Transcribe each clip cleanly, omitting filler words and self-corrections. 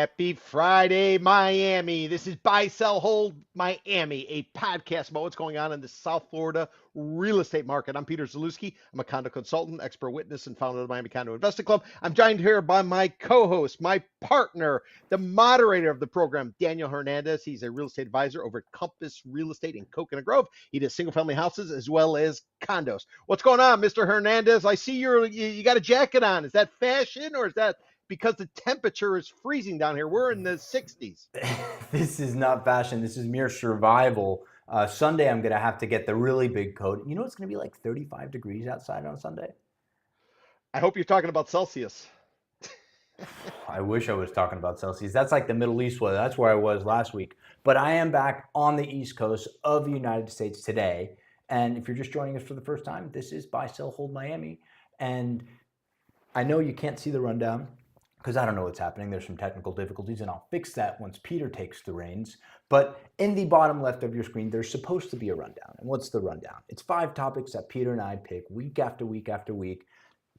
Happy Friday, Miami. This is Buy, Sell, Hold Miami, a podcast about what's going on in the South Florida real estate market. I'm Peter Zalewski. I'm a condo consultant, expert witness, and founder of the Miami Condo Investing Club. I'm joined here by my co-host, my partner, the moderator of the program, Daniel Hernandez. He's a real estate advisor over at Compass Real Estate in Coconut Grove. He does single-family houses as well as condos. What's going on, Mr. Hernandez? I see you got a jacket on. Is that fashion or is that because the temperature is freezing down here? We're in the 60s. This is not fashion. This is mere survival. Sunday, I'm going to have to get the really big coat. You know, it's going to be like 35 degrees outside on Sunday. I hope you're talking about Celsius. I wish I was talking about Celsius. That's like the Middle East weather. That's where I was last week. But I am back on the East Coast of the United States today. And if you're just joining us for the first time, this is Buy, Sell, Hold Miami. And I know you can't see the rundown, because I don't know what's happening. There's some technical difficulties, and I'll fix that once Peter takes the reins. But in the bottom left of your screen, there's supposed to be a rundown. And what's the rundown? It's 5 topics that Peter and I pick week after week after week.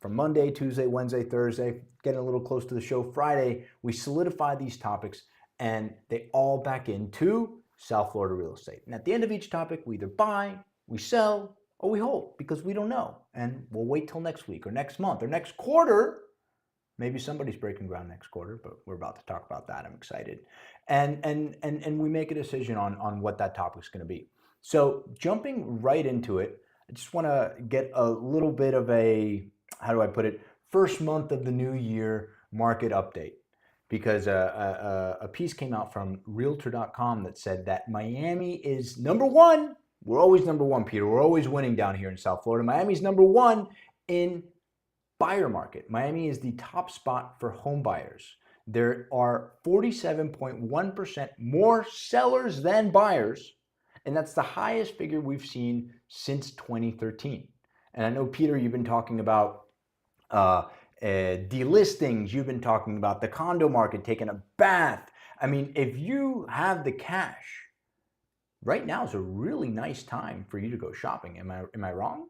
From Monday, Tuesday, Wednesday, Thursday, getting a little close to the show. Friday, we solidify these topics, and they all back into South Florida real estate. And at the end of each topic, we either buy, we sell, or we hold, because we don't know. And we'll wait till next week or next month or next quarter. Maybe somebody's breaking ground next quarter, but we're about to talk about that. I'm excited. And we make a decision on what that topic's going to be. So jumping right into it, I just want to get a little bit of a, how do I put it, first month of the new year market update. Because a piece came out from Realtor.com that said that Miami is number one. We're always number one, Peter. We're always winning down here in South Florida. Miami's number one in buyer market. Miami is the top spot for home buyers. There are 47.1% more sellers than buyers, and that's the highest figure we've seen since 2013. And I know, Peter, you've been talking about delistings. You've been talking about the condo market taking a bath. I mean, if you have the cash, right now is a really nice time for you to go shopping. Am I wrong?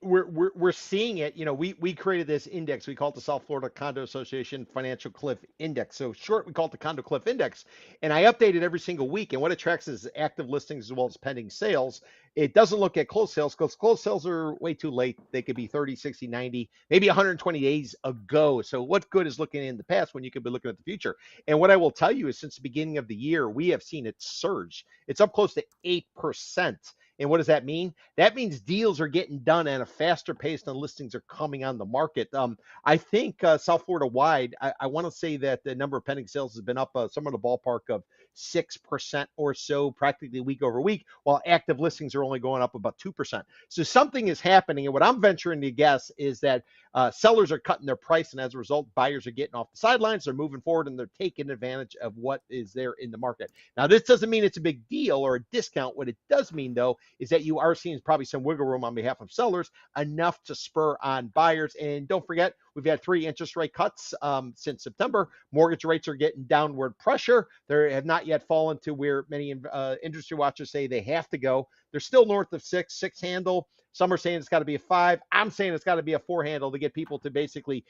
We're seeing it. You know, we created this index. We call it the South Florida Condo Association Financial Cliff Index. So short, we call it the Condo Cliff Index. And I update it every single week. And what it tracks is active listings as well as pending sales. It doesn't look at closed sales because closed sales are way too late. They could be 30, 60, 90, maybe 120 days ago. So what good is looking in the past when you could be looking at the future? And what I will tell you is since the beginning of the year, we have seen it surge. It's up close to 8%. And what does that mean? That means deals are getting done at a faster pace than listings are coming on the market. I think South Florida wide, I want to say that the number of pending sales has been up somewhere in the ballpark of 6% or so, practically week over week, while active listings are only going up about 2%. So something is happening. And what I'm venturing to guess is that sellers are cutting their price. And as a result, buyers are getting off the sidelines. They're moving forward and they're taking advantage of what is there in the market. Now, this doesn't mean it's a big deal or a discount. What it does mean, though, is that you are seeing probably some wiggle room on behalf of sellers, enough to spur on buyers. And don't forget, we've had 3 interest rate cuts since September. Mortgage rates are getting downward pressure. They have not yet fallen to where many industry watchers say they have to go. They're still north of 6 handle. Some are saying it's got to be a 5. I'm saying it's got to be a 4 handle to get people to basically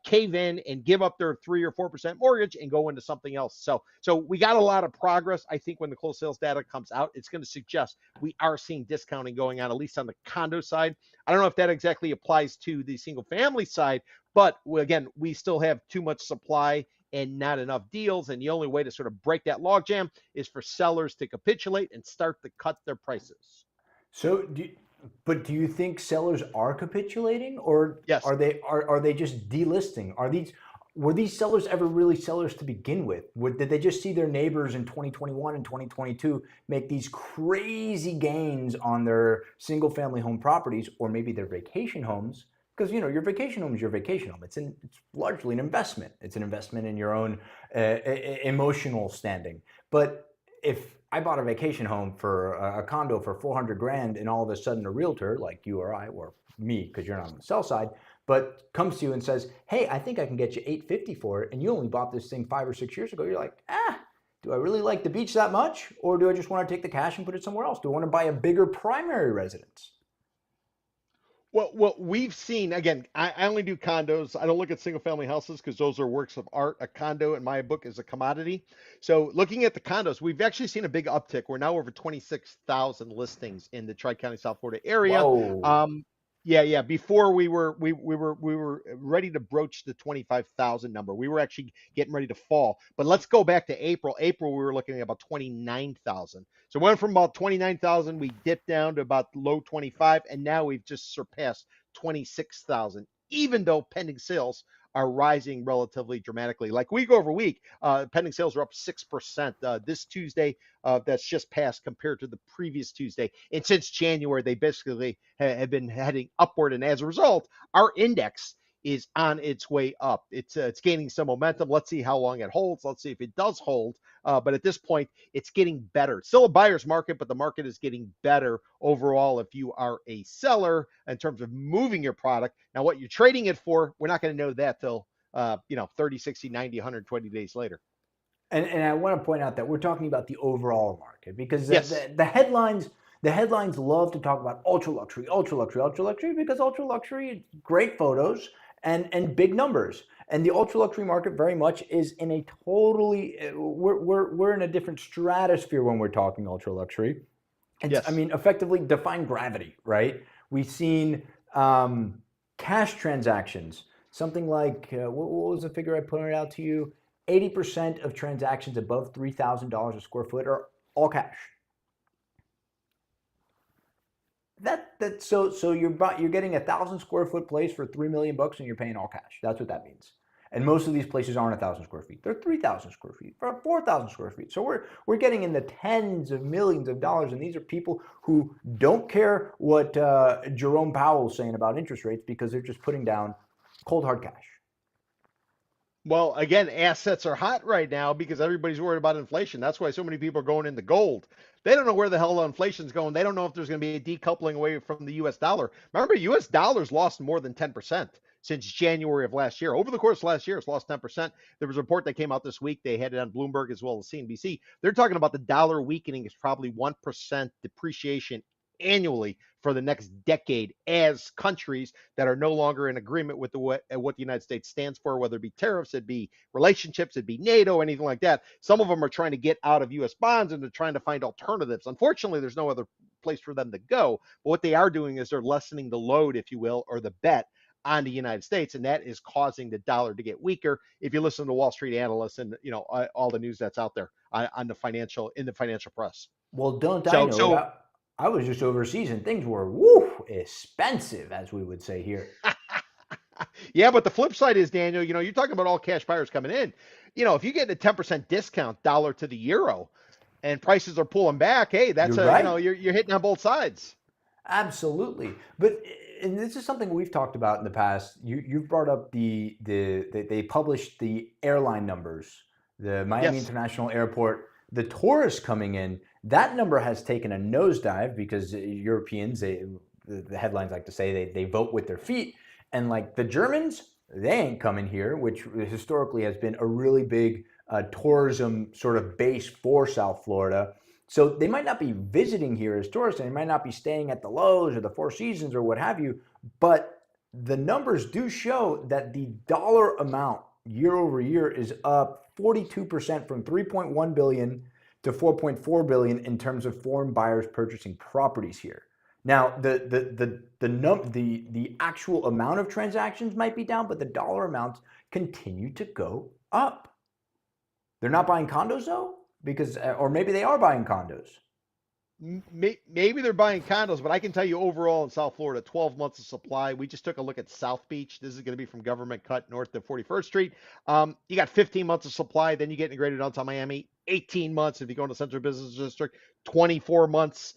cave in and give up their 3 or 4% mortgage and go into something else. So we got a lot of progress. I think when the closed sales data comes out, it's going to suggest we are seeing discounting going on, at least on the condo side. I don't know if that exactly applies to the single family side, but again, we still have too much supply and not enough deals. And the only way to sort of break that logjam is for sellers to capitulate and start to cut their prices. So, but do you think sellers are capitulating, or yes, are they just delisting? Were these sellers ever really sellers to begin with? Did they just see their neighbors in 2021 and 2022 make these crazy gains on their single family home properties, or maybe their vacation homes? Because, you know, your vacation home is your vacation home. It's largely an investment. It's an investment in your own emotional standing. But if I bought a vacation home for a condo for $400,000, and all of a sudden a realtor like you or I, or me, because you're not on the sell side, but comes to you and says, hey, I think I can get you $850 for it, and you only bought this thing 5 or 6 years ago, you're like, do I really like the beach that much? Or do I just want to take the cash and put it somewhere else? Do I want to buy a bigger primary residence? Well, what we've seen again, I only do condos. I don't look at single family houses because those are works of art. A condo in my book is a commodity. So looking at the condos, we've actually seen a big uptick. We're now over 26,000 listings in the Tri-County South Florida area. Whoa. Um, yeah. Before we were ready to broach the 25,000 number. We were actually getting ready to fall. But let's go back to April. April we were looking at about 29,000. So we went from about 29,000, we dipped down to about low 25, and now we've just surpassed 26,000, even though pending sales are rising relatively dramatically. Like week over week, pending sales are up 6% this Tuesday. That's just passed compared to the previous Tuesday. And since January, they basically have been heading upward. And as a result, our index is on its way up. It's gaining some momentum. Let's see how long it holds. Let's see if it does hold. But at this point, it's getting better. It's still a buyer's market, but the market is getting better overall if you are a seller in terms of moving your product. Now, what you're trading it for, we're not going to know that till 30, 60, 90, 120 days later. And I want to point out that we're talking about the overall market because Yes. the headlines love to talk about ultra luxury, ultra luxury, ultra luxury because ultra luxury, great photos and big numbers. And the ultra luxury market very much is in a totally we're in a different stratosphere when we're talking ultra luxury. I Yes. mean, effectively define gravity, right? We've seen cash transactions, something like what was the figure I pointed out to you? 80% of transactions above $3,000 a square foot are all cash. So you're getting 1,000 square foot place for $3 million and you're paying all cash. That's what that means. And most of these places aren't 1,000 square feet; they're 3,000 square feet, or 4,000 square feet. So we're getting in the tens of millions of dollars, and these are people who don't care what Jerome Powell's saying about interest rates because they're just putting down cold hard cash. Well, again, assets are hot right now because everybody's worried about inflation. That's why so many people are going into gold. They don't know where the hell inflation's going. They don't know if there's going to be a decoupling away from the US dollar. Remember, US dollars lost more than 10% since January of last year. Over the course of last year, it's lost 10%. There was a report that came out this week. They had it on Bloomberg as well as CNBC. They're talking about the dollar weakening is probably 1% depreciation annually for the next decade as countries that are no longer in agreement with what the United States stands for, whether it be tariffs, it'd be relationships, it'd be NATO, anything like that. Some of them are trying to get out of U.S. bonds and they're trying to find alternatives. Unfortunately, there's no other place for them to go. But what they are doing is they're lessening the load, if you will, or the bet on the United States, and that is causing the dollar to get weaker. If you listen to Wall Street analysts and all the news that's out there on the financial press. Well, don't I So know it? so I was just overseas and things were woo expensive, as we would say here. Yeah, but the flip side is, Daniel, you're talking about all cash buyers coming in. If you get a 10% discount dollar to the euro and prices are pulling back, hey, that's You're right. you're hitting on both sides. Absolutely. But and this is something we've talked about in the past. You've brought up they published the airline numbers, the Miami Yes. International Airport, the tourists coming in. That number has taken a nosedive because Europeans, the headlines like to say they vote with their feet, and like the Germans, they ain't coming here, which historically has been a really big tourism sort of base for South Florida. So they might not be visiting here as tourists, and they might not be staying at the Lowe's or the Four Seasons or what have you, but the numbers do show that the dollar amount year over year is up 42% from 3.1 billion to 4.4 billion in terms of foreign buyers purchasing properties here. Now, the actual amount of transactions might be down, but the dollar amounts continue to go up. They're not buying condos though, because or maybe they are buying condos. Maybe they're buying condos, but I can tell you overall in South Florida, 12 months of supply. We just took a look at South Beach. This is going to be from Government Cut north of 41st Street. You got 15 months of supply. Then you get integrated downtown Miami, 18 months. If you go into Central Business District, 24 months.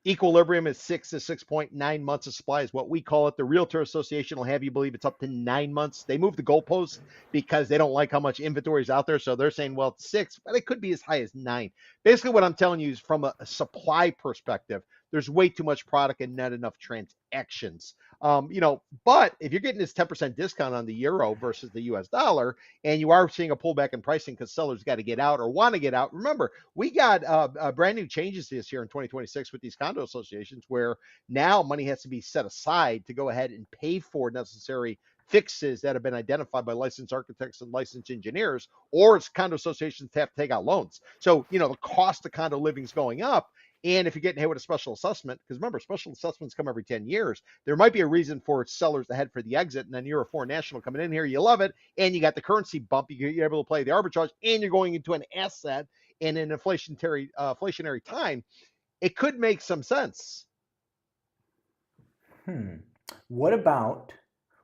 Equilibrium is 6 to 6.9 months of supply is what we call it. The Realtor Association will have you believe it's up to 9 months. They moved the goalposts because they don't like how much inventory is out there. So they're saying, well, it's 6, but it could be as high as 9. Basically, what I'm telling you is from a supply perspective, there's way too much product and not enough transactions. But if you're getting this 10% discount on the euro versus the US dollar, and you are seeing a pullback in pricing because sellers got to get out or want to get out, remember, we got brand new changes this year in 2026 with these condo associations where now money has to be set aside to go ahead and pay for necessary fixes that have been identified by licensed architects and licensed engineers, or it's condo associations have to take out loans. So, the cost of condo living is going up. And if you're getting hit with a special assessment, because remember, special assessments come every 10 years, there might be a reason for sellers to head for the exit. And then you're a foreign national coming in here, you love it, and you got the currency bump, you're able to play the arbitrage, and you're going into an asset in an inflationary time. It could make some sense. What about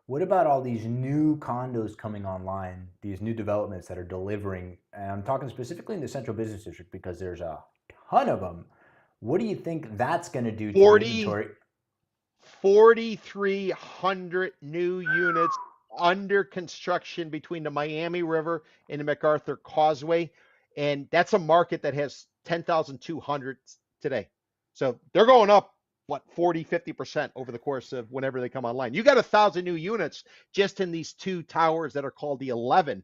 all these new condos coming online, these new developments that are delivering? And I'm talking specifically in the Central Business District because there's a ton of them. What do you think that's going to do to the inventory? 4,300 new units under construction between the Miami River and the MacArthur Causeway. And that's a market that has 10,200 today. So they're going up, 40, 50% over the course of whenever they come online. You got 1,000 new units just in these two towers that are called the 11,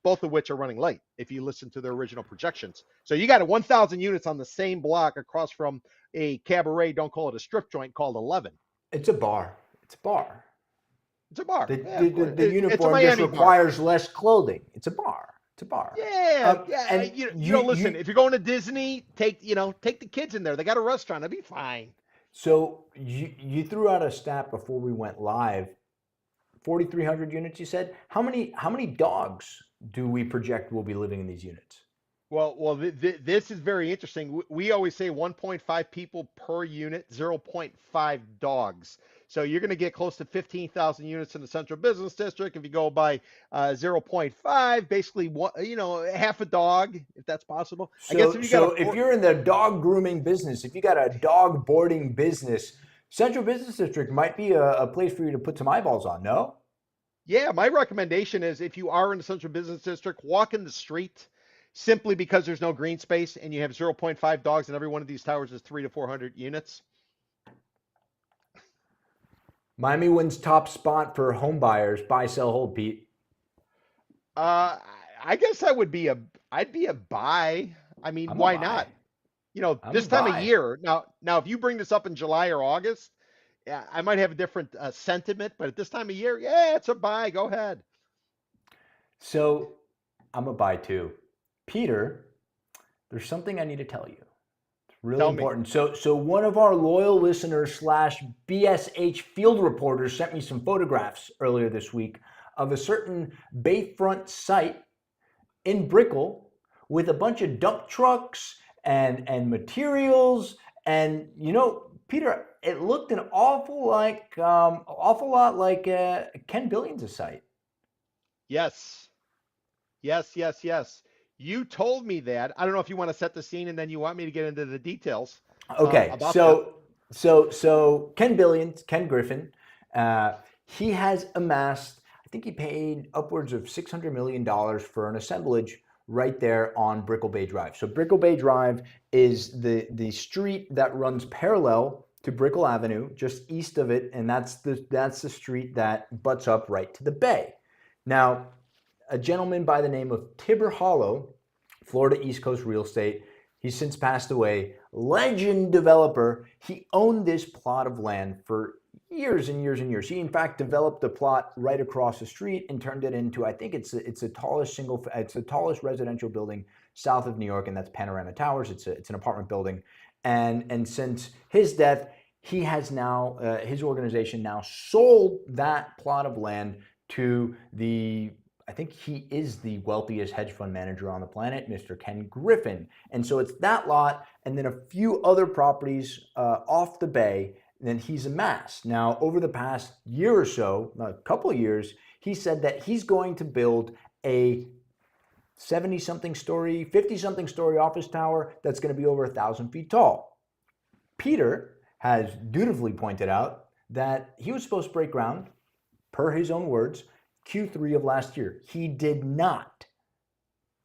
both of which are running late if you listen to their original projections. So you got 1,000 units on the same block across from a cabaret, don't call it a strip joint, called 11. It's a bar. It's a bar. It's a bar. The uniform just requires less clothing. It's a bar. It's a bar. Yeah. Listen, if you're going to Disney, take the kids in there. They got a restaurant. It'll be fine. So you threw out a stat before we went live. 4,300 units, you said. How many dogs do we project will be living in these units? Well, this is very interesting. We always say 1.5 people per unit, 0.5 dogs. So you're going to get close to 15,000 units in the Central Business District. If you go by 0.5, basically, half a dog, if that's possible. So, if you're in the dog grooming business, if you got a dog boarding business, Central Business District might be a place for you to put some eyeballs on, no? Yeah, my recommendation is if you are in the Central Business District, walk in the street. Simply because there's no green space and you have 0.5 dogs and every one of these towers is 300 to 400 units. Miami wins top spot for home buyers, buy, sell, hold, Pete. I guess I'd be a buy. I mean, why not? This time of year. Now, if you bring this up in July or August, yeah, I might have a different sentiment, but at this time of year, yeah, it's a buy. Go ahead. So I'm a buy too. Peter, there's something I need to tell you. It's really important. So one of our loyal listeners / BSH field reporters sent me some photographs earlier this week of a certain bayfront site in Brickell with a bunch of dump trucks and materials. And, Peter, it looked an awful lot like Ken Billions' site. Yes. You told me that. I don't know if you want to set the scene and then you want me to get into the details. Okay, so Ken Billions, Ken Griffin, he has amassed, I think he paid upwards of $600 million for an assemblage right there on Brickell Bay Drive. So Brickell Bay Drive is the street that runs parallel to Brickell Avenue, just east of it, and that's the street that butts up right to the bay. Now, a gentleman by the name of Tibber Hollow, Florida East Coast real estate. He's since passed away. Legend developer. He owned this plot of land for years and years and years. He in fact developed the plot right across the street and turned it into, I think it's the tallest residential building south of New York, and that's Panorama Towers. It's an apartment building. And since his death, he has now his organization now sold that plot of land to I think he is the wealthiest hedge fund manager on the planet, Mr. Ken Griffin. And so it's that lot and then a few other properties off the bay that he's amassed. Now, over the past year or so, a couple of years, he said that he's going to build a 70-something story, 50-something story office tower that's going to be over 1,000 feet tall. Peter has dutifully pointed out that he was supposed to break ground, per his own words, Q3 of last year. He did not.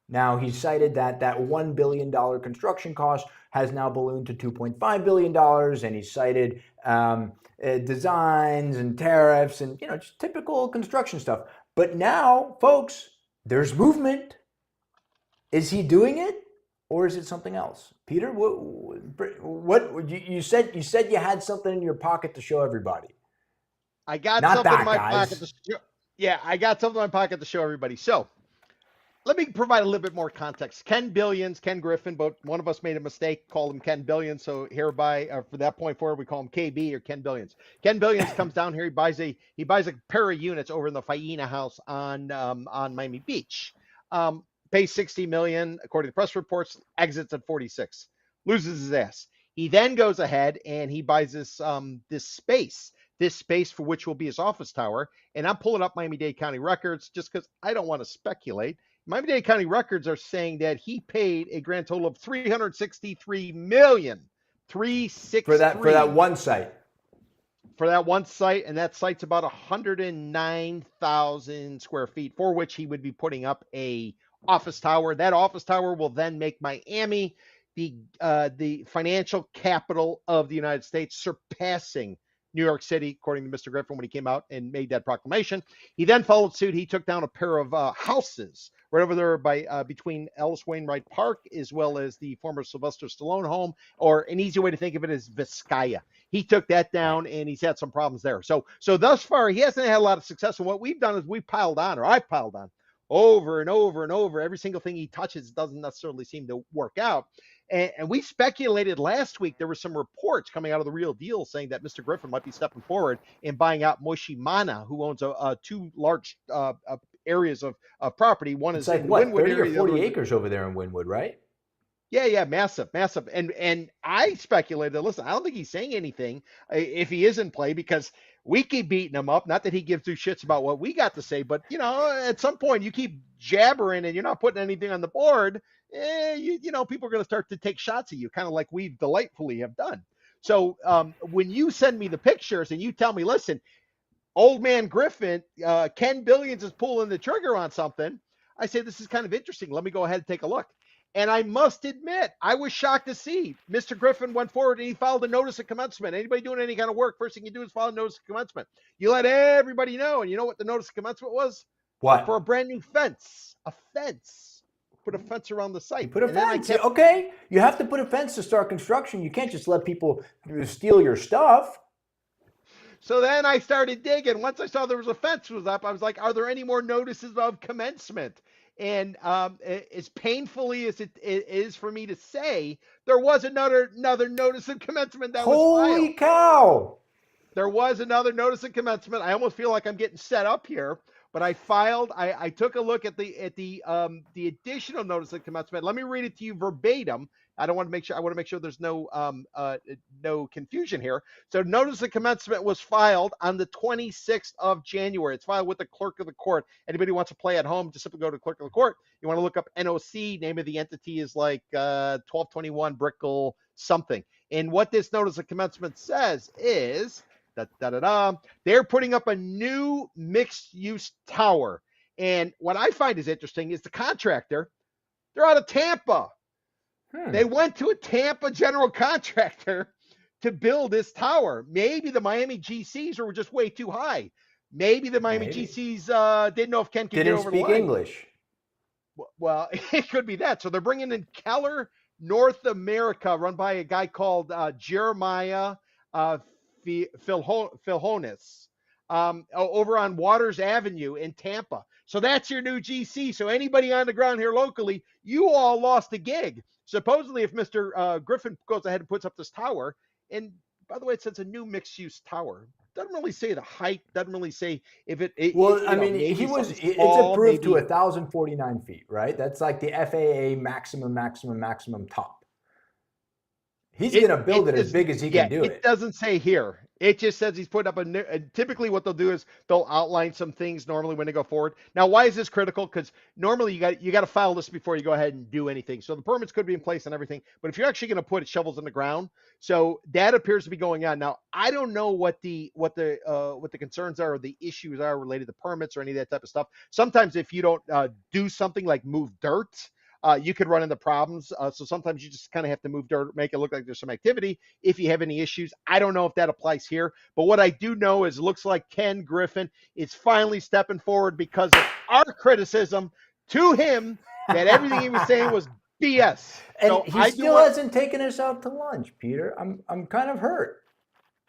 Now, he cited that $1 billion construction cost has now ballooned to $2.5 billion. And he cited designs and tariffs and, just typical construction stuff. But now, folks, there's movement. Is he doing it, or is it something else? Peter, what you said you had something in your pocket to show everybody. I got Not something that, in my guys. pocket to show. Yeah, I got something in my pocket to show everybody. So let me provide a little bit more context. Ken Billions, Ken Griffin, but one of us made a mistake, called him Ken Billions. So hereby, for that point forward, we call him KB or Ken Billions. Ken Billions comes down here. He buys a pair of units over in the Faena house on Miami Beach. Pays 60 million according to press reports. Exits at 46. Loses his ass. He then goes ahead and he buys this space for which will be his office tower. And I'm pulling up Miami-Dade County records just because I don't want to speculate. Miami-Dade County records are saying that he paid a grand total of $363 million. 363 for that one site. For that one site, and that site's about 109,000 square feet, for which he would be putting up a office tower. That office tower will then make Miami the financial capital of the United States, surpassing New York City, according to Mr. Griffin, when he came out and made that proclamation. He then followed suit. He took down a pair of houses right over there by between Ellis Wainwright Park, as well as the former Sylvester Stallone home, or an easy way to think of it is Vizcaya. He took that down, and he's had some problems there. So thus far, he hasn't had a lot of success. And what we've done is we've piled on, or I piled on, over and over and over. Every single thing he touches doesn't necessarily seem to work out. And we speculated last week, there were some reports coming out of the Real Deal saying that Mr. Griffin might be stepping forward and buying out Moshimana, who owns two large areas of property. One is like in what, Wynwood 30 area, or 40 acres over there in Wynwood, right? Yeah, massive. And I speculated, listen, I don't think he's saying anything if he is in play, because we keep beating him up. Not that he gives two shits about what we got to say, but, at some point you keep jabbering and you're not putting anything on the board, people are going to start to take shots at you, kind of like we delightfully have done. So when you send me the pictures and you tell me, listen, old man Griffin, Ken Billions is pulling the trigger on something, I say, this is kind of interesting. Let me go ahead and take a look. And I must admit, I was shocked to see Mr. Griffin went forward and he filed a notice of commencement. Anybody doing any kind of work, first thing you do is file a notice of commencement. You let everybody know. And you know what the notice of commencement was? What? For a brand new fence. A fence. Put a fence around the site. You put a fence. Okay. You have to put a fence to start construction. You can't just let people steal your stuff. So then I started digging. Once I saw there was a fence was up, I was like, are there any more notices of commencement? And as painfully as it is for me to say, there was another notice of commencement that was filed. Holy cow! There was another notice of commencement. I almost feel like I'm getting set up here, but I filed. I took a look at the additional notice of commencement. Let me read it to you verbatim. I want to make sure there's no confusion here. So notice of commencement was filed on the 26th of January. It's filed with the clerk of the court. Anybody who wants to play at home, just simply go to clerk of the court. You want to look up NOC. Name of the entity is like 1221 Brickell something. And what this notice of commencement says is they're putting up a new mixed-use tower. And what I find is interesting is the contractor, they're out of Tampa. They went to a Tampa general contractor to build this tower. Maybe the Miami GCs were just way too high. Maybe the Miami GCs didn't know if Ken could get over the line. Didn't speak English. Well, it could be that. So they're bringing in Keller North America, run by a guy called Jeremiah Filhonis, over on Waters Avenue in Tampa. So that's your new GC. So anybody on the ground here locally, you all lost a gig. Supposedly, if Mr. Griffin goes ahead and puts up this tower, and by the way, it says a new mixed-use tower. Doesn't really say the height. Doesn't really say if it. It's approved to 1,049 feet, right? That's like the FAA maximum top. He's going to build it as big as he can do it. It doesn't say here. It just says he's putting up typically what they'll do is they'll outline some things normally when they go forward. Now, why is this critical? Because normally you got to file this before you go ahead and do anything. So the permits could be in place and everything, but if you're actually going to put shovels in the ground, so that appears to be going on. Now, I don't know what the concerns are or the issues are related to permits or any of that type of stuff. Sometimes if you don't do something like move dirt, you could run into problems. So sometimes you just kind of have to move dirt, make it look like there's some activity. If you have any issues, I don't know if that applies here. But what I do know is it looks like Ken Griffin is finally stepping forward because of our criticism to him that everything he was saying was BS. And So he I do still want hasn't taken us out to lunch, Peter. I'm kind of hurt.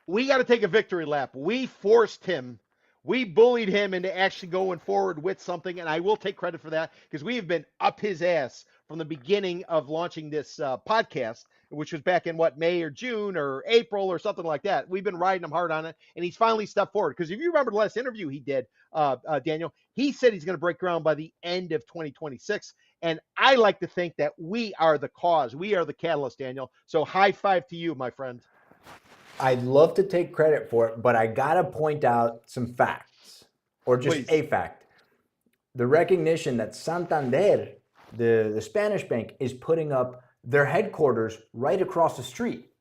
we got to take a victory lap. We forced him, we bullied him into actually going forward with something, and I will take credit for that because we have been up his ass from the beginning of launching this podcast, which was back in what, May or June or April or something like that. We've been riding him hard on it, and he's finally stepped forward. Because if you remember the last interview he did, Daniel, he said he's going to break ground by the end of 2026. And I like to think that we are the cause. We are the catalyst, Daniel. So high five to you, my friend. I'd love to take credit for it, but I got to point out some facts, or just Please. a fact. The recognition that Santander, the Spanish bank, is putting up their headquarters right across the street.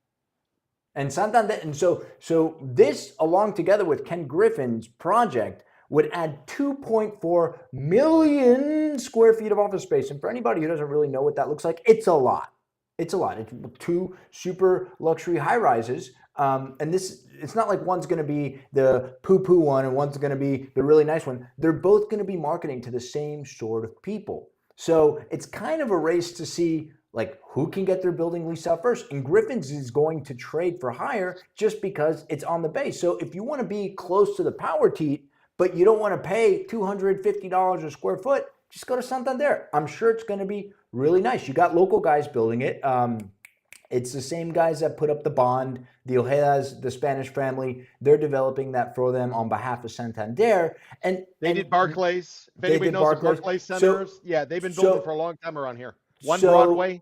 And Santander, and so this, along together with Ken Griffin's project, would add 2.4 million square feet of office space. And for anybody who doesn't really know what that looks like, it's a lot. It's a lot. It's 2 super luxury high rises. And this, it's not like one's going to be the poo-poo one and one's going to be the really nice one. They're both going to be marketing to the same sort of people. So it's kind of a race to see like who can get their building leased out first. And Griffin's is going to trade for higher just because it's on the base. So if you want to be close to the power teat, but you don't want to pay $250 a square foot, just go to Santander. I'm sure it's going to be really nice. You got local guys building it. It's the same guys that put up the bond, the Ojedas, the Spanish family. They're developing that for them on behalf of Santander. And they did Barclays. If anybody knows the Barclays centers, yeah, they've been building for a long time around here. One Broadway.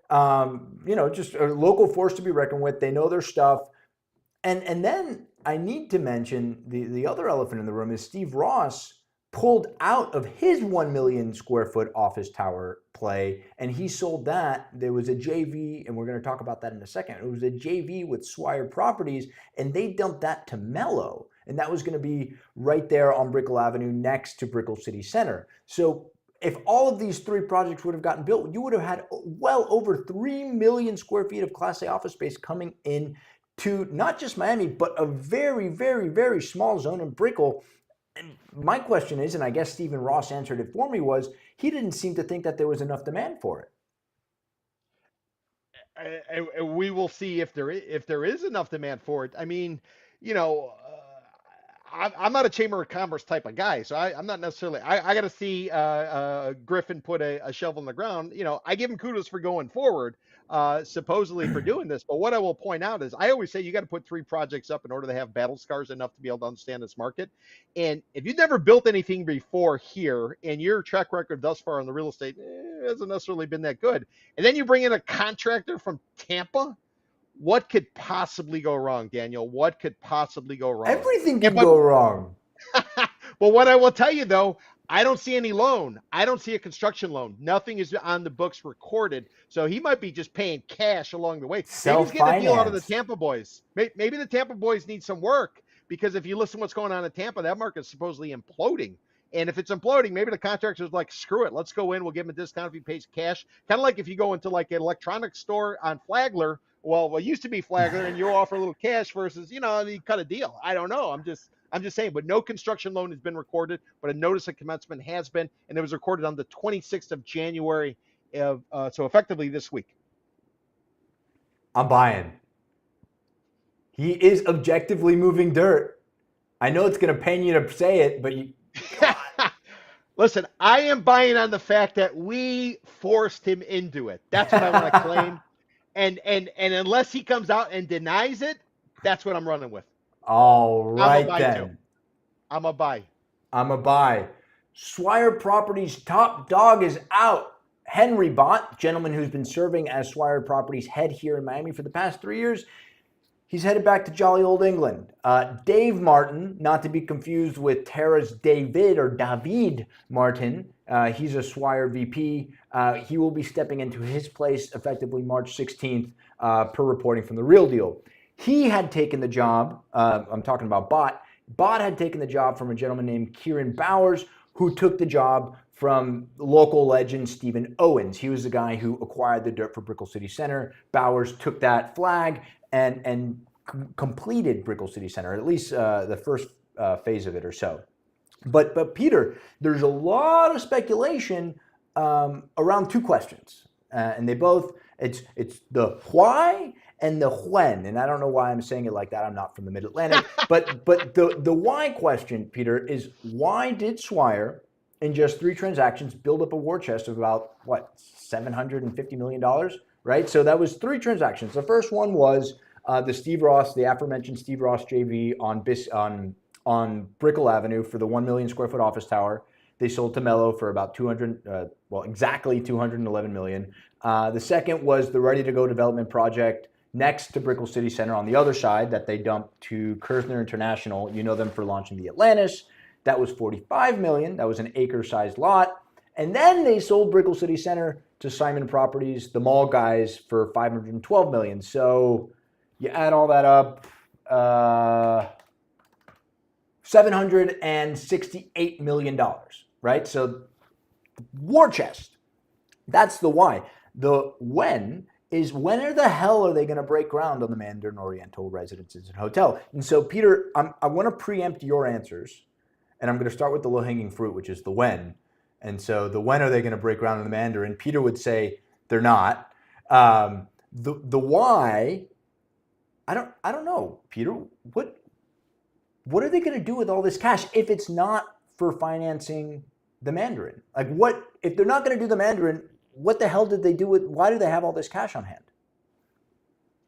Just a local force to be reckoned with. They know their stuff. And then I need to mention the other elephant in the room is Steve Ross pulled out of his 1 million square foot office tower play, and he sold that. There was a JV, and we're going to talk about that in a second. It was a JV with Swire Properties, and they dumped that to Mello, and that was going to be right there on Brickell Avenue next to Brickell City Center. So if all of these 3 projects would have gotten built, you would have had well over 3 million square feet of Class A office space coming in to not just Miami, but a very, very, very small zone in Brickell. And my question is, and I guess Stephen Ross answered it for me, was he didn't seem to think that there was enough demand for it. We will see if there is enough demand for it. I mean, I'm not a Chamber of Commerce type of guy, so I'm not necessarily. I got to see Griffin put a shovel in the ground. I give him kudos for going forward, supposedly for doing this. But what I will point out is, I always say you got to put 3 projects up in order to have battle scars enough to be able to understand this market. And if you've never built anything before here, and your track record thus far on the real estate hasn't necessarily been that good, and then you bring in a contractor from Tampa. What could possibly go wrong, Daniel? What could possibly go wrong? Everything can go wrong. Well, what I will tell you, though, I don't see any loan. I don't see a construction loan. Nothing is on the books recorded. So he might be just paying cash along the way. Maybe he's getting a deal out of the Tampa boys. Maybe the Tampa boys need some work, because if you listen to what's going on in Tampa, that market's supposedly imploding. And if it's imploding, maybe the contractor's like, screw it. Let's go in. We'll give him a discount if he pays cash. Kind of like if you go into like an electronics store on Flagler. Well, it used to be Flagler, and you offer a little cash versus, you cut a deal. I don't know. I'm just saying. But no construction loan has been recorded, but a notice of commencement has been, and it was recorded on the 26th of January, so effectively this week. I'm buying. He is objectively moving dirt. I know it's going to pain you to say it, but you. Listen, I am buying on the fact that we forced him into it. That's what I want to claim. And unless he comes out and denies it, that's what I'm running with. All right, then. I'm a buy. Swire Properties' top dog is out. Henry Bott, gentleman who's been serving as Swire Properties head here in Miami for the past 3 years, he's headed back to jolly old England. Dave Martin, not to be confused with Tara's David or David Martin, he's a Swire VP. He will be stepping into his place effectively March 16th, per reporting from The Real Deal. He had taken the job, I'm talking about Bott. Bott had taken the job from a gentleman named Kieran Bowers, who took the job from local legend Stephen Owens. He was the guy who acquired the dirt for Brickell City Center. Bowers took that flag and completed Brickell City Center, at least the first phase of it or so. But Peter, there's a lot of speculation around two questions, and they both it's the why and the when. And I don't know why I'm saying it like that. I'm not from the Mid Atlantic, but the why question, Peter, is why did Swire in just 3 transactions build up a war chest of about what $750 million, right? So that was 3 transactions. The first one was the aforementioned Steve Ross JV on Brickell Avenue for the 1 million square foot office tower. They sold to Mello for about exactly 211 million. The second was the ready to go development project next to Brickell City Center on the other side that they dumped to Kerzner International. You know them for launching the Atlantis. That was 45 million. That was an acre-sized lot. And then they sold Brickell City Center to Simon Properties, the mall guys, for 512 million. So you add all that up, $768 million, right? So war chest, that's the why. The when is when the hell are they going to break ground on the Mandarin Oriental Residences and Hotel? And so, Peter, I want to preempt your answers, and I'm going to start with the low-hanging fruit, which is the when. And so the when are they going to break ground on the Mandarin? Peter would say they're not. The why, I don't know, Peter. What are they going to do with all this cash if it's not for financing the Mandarin? Like, what if they're not going to do the Mandarin? What the hell did they do with? Why do they have all this cash on hand?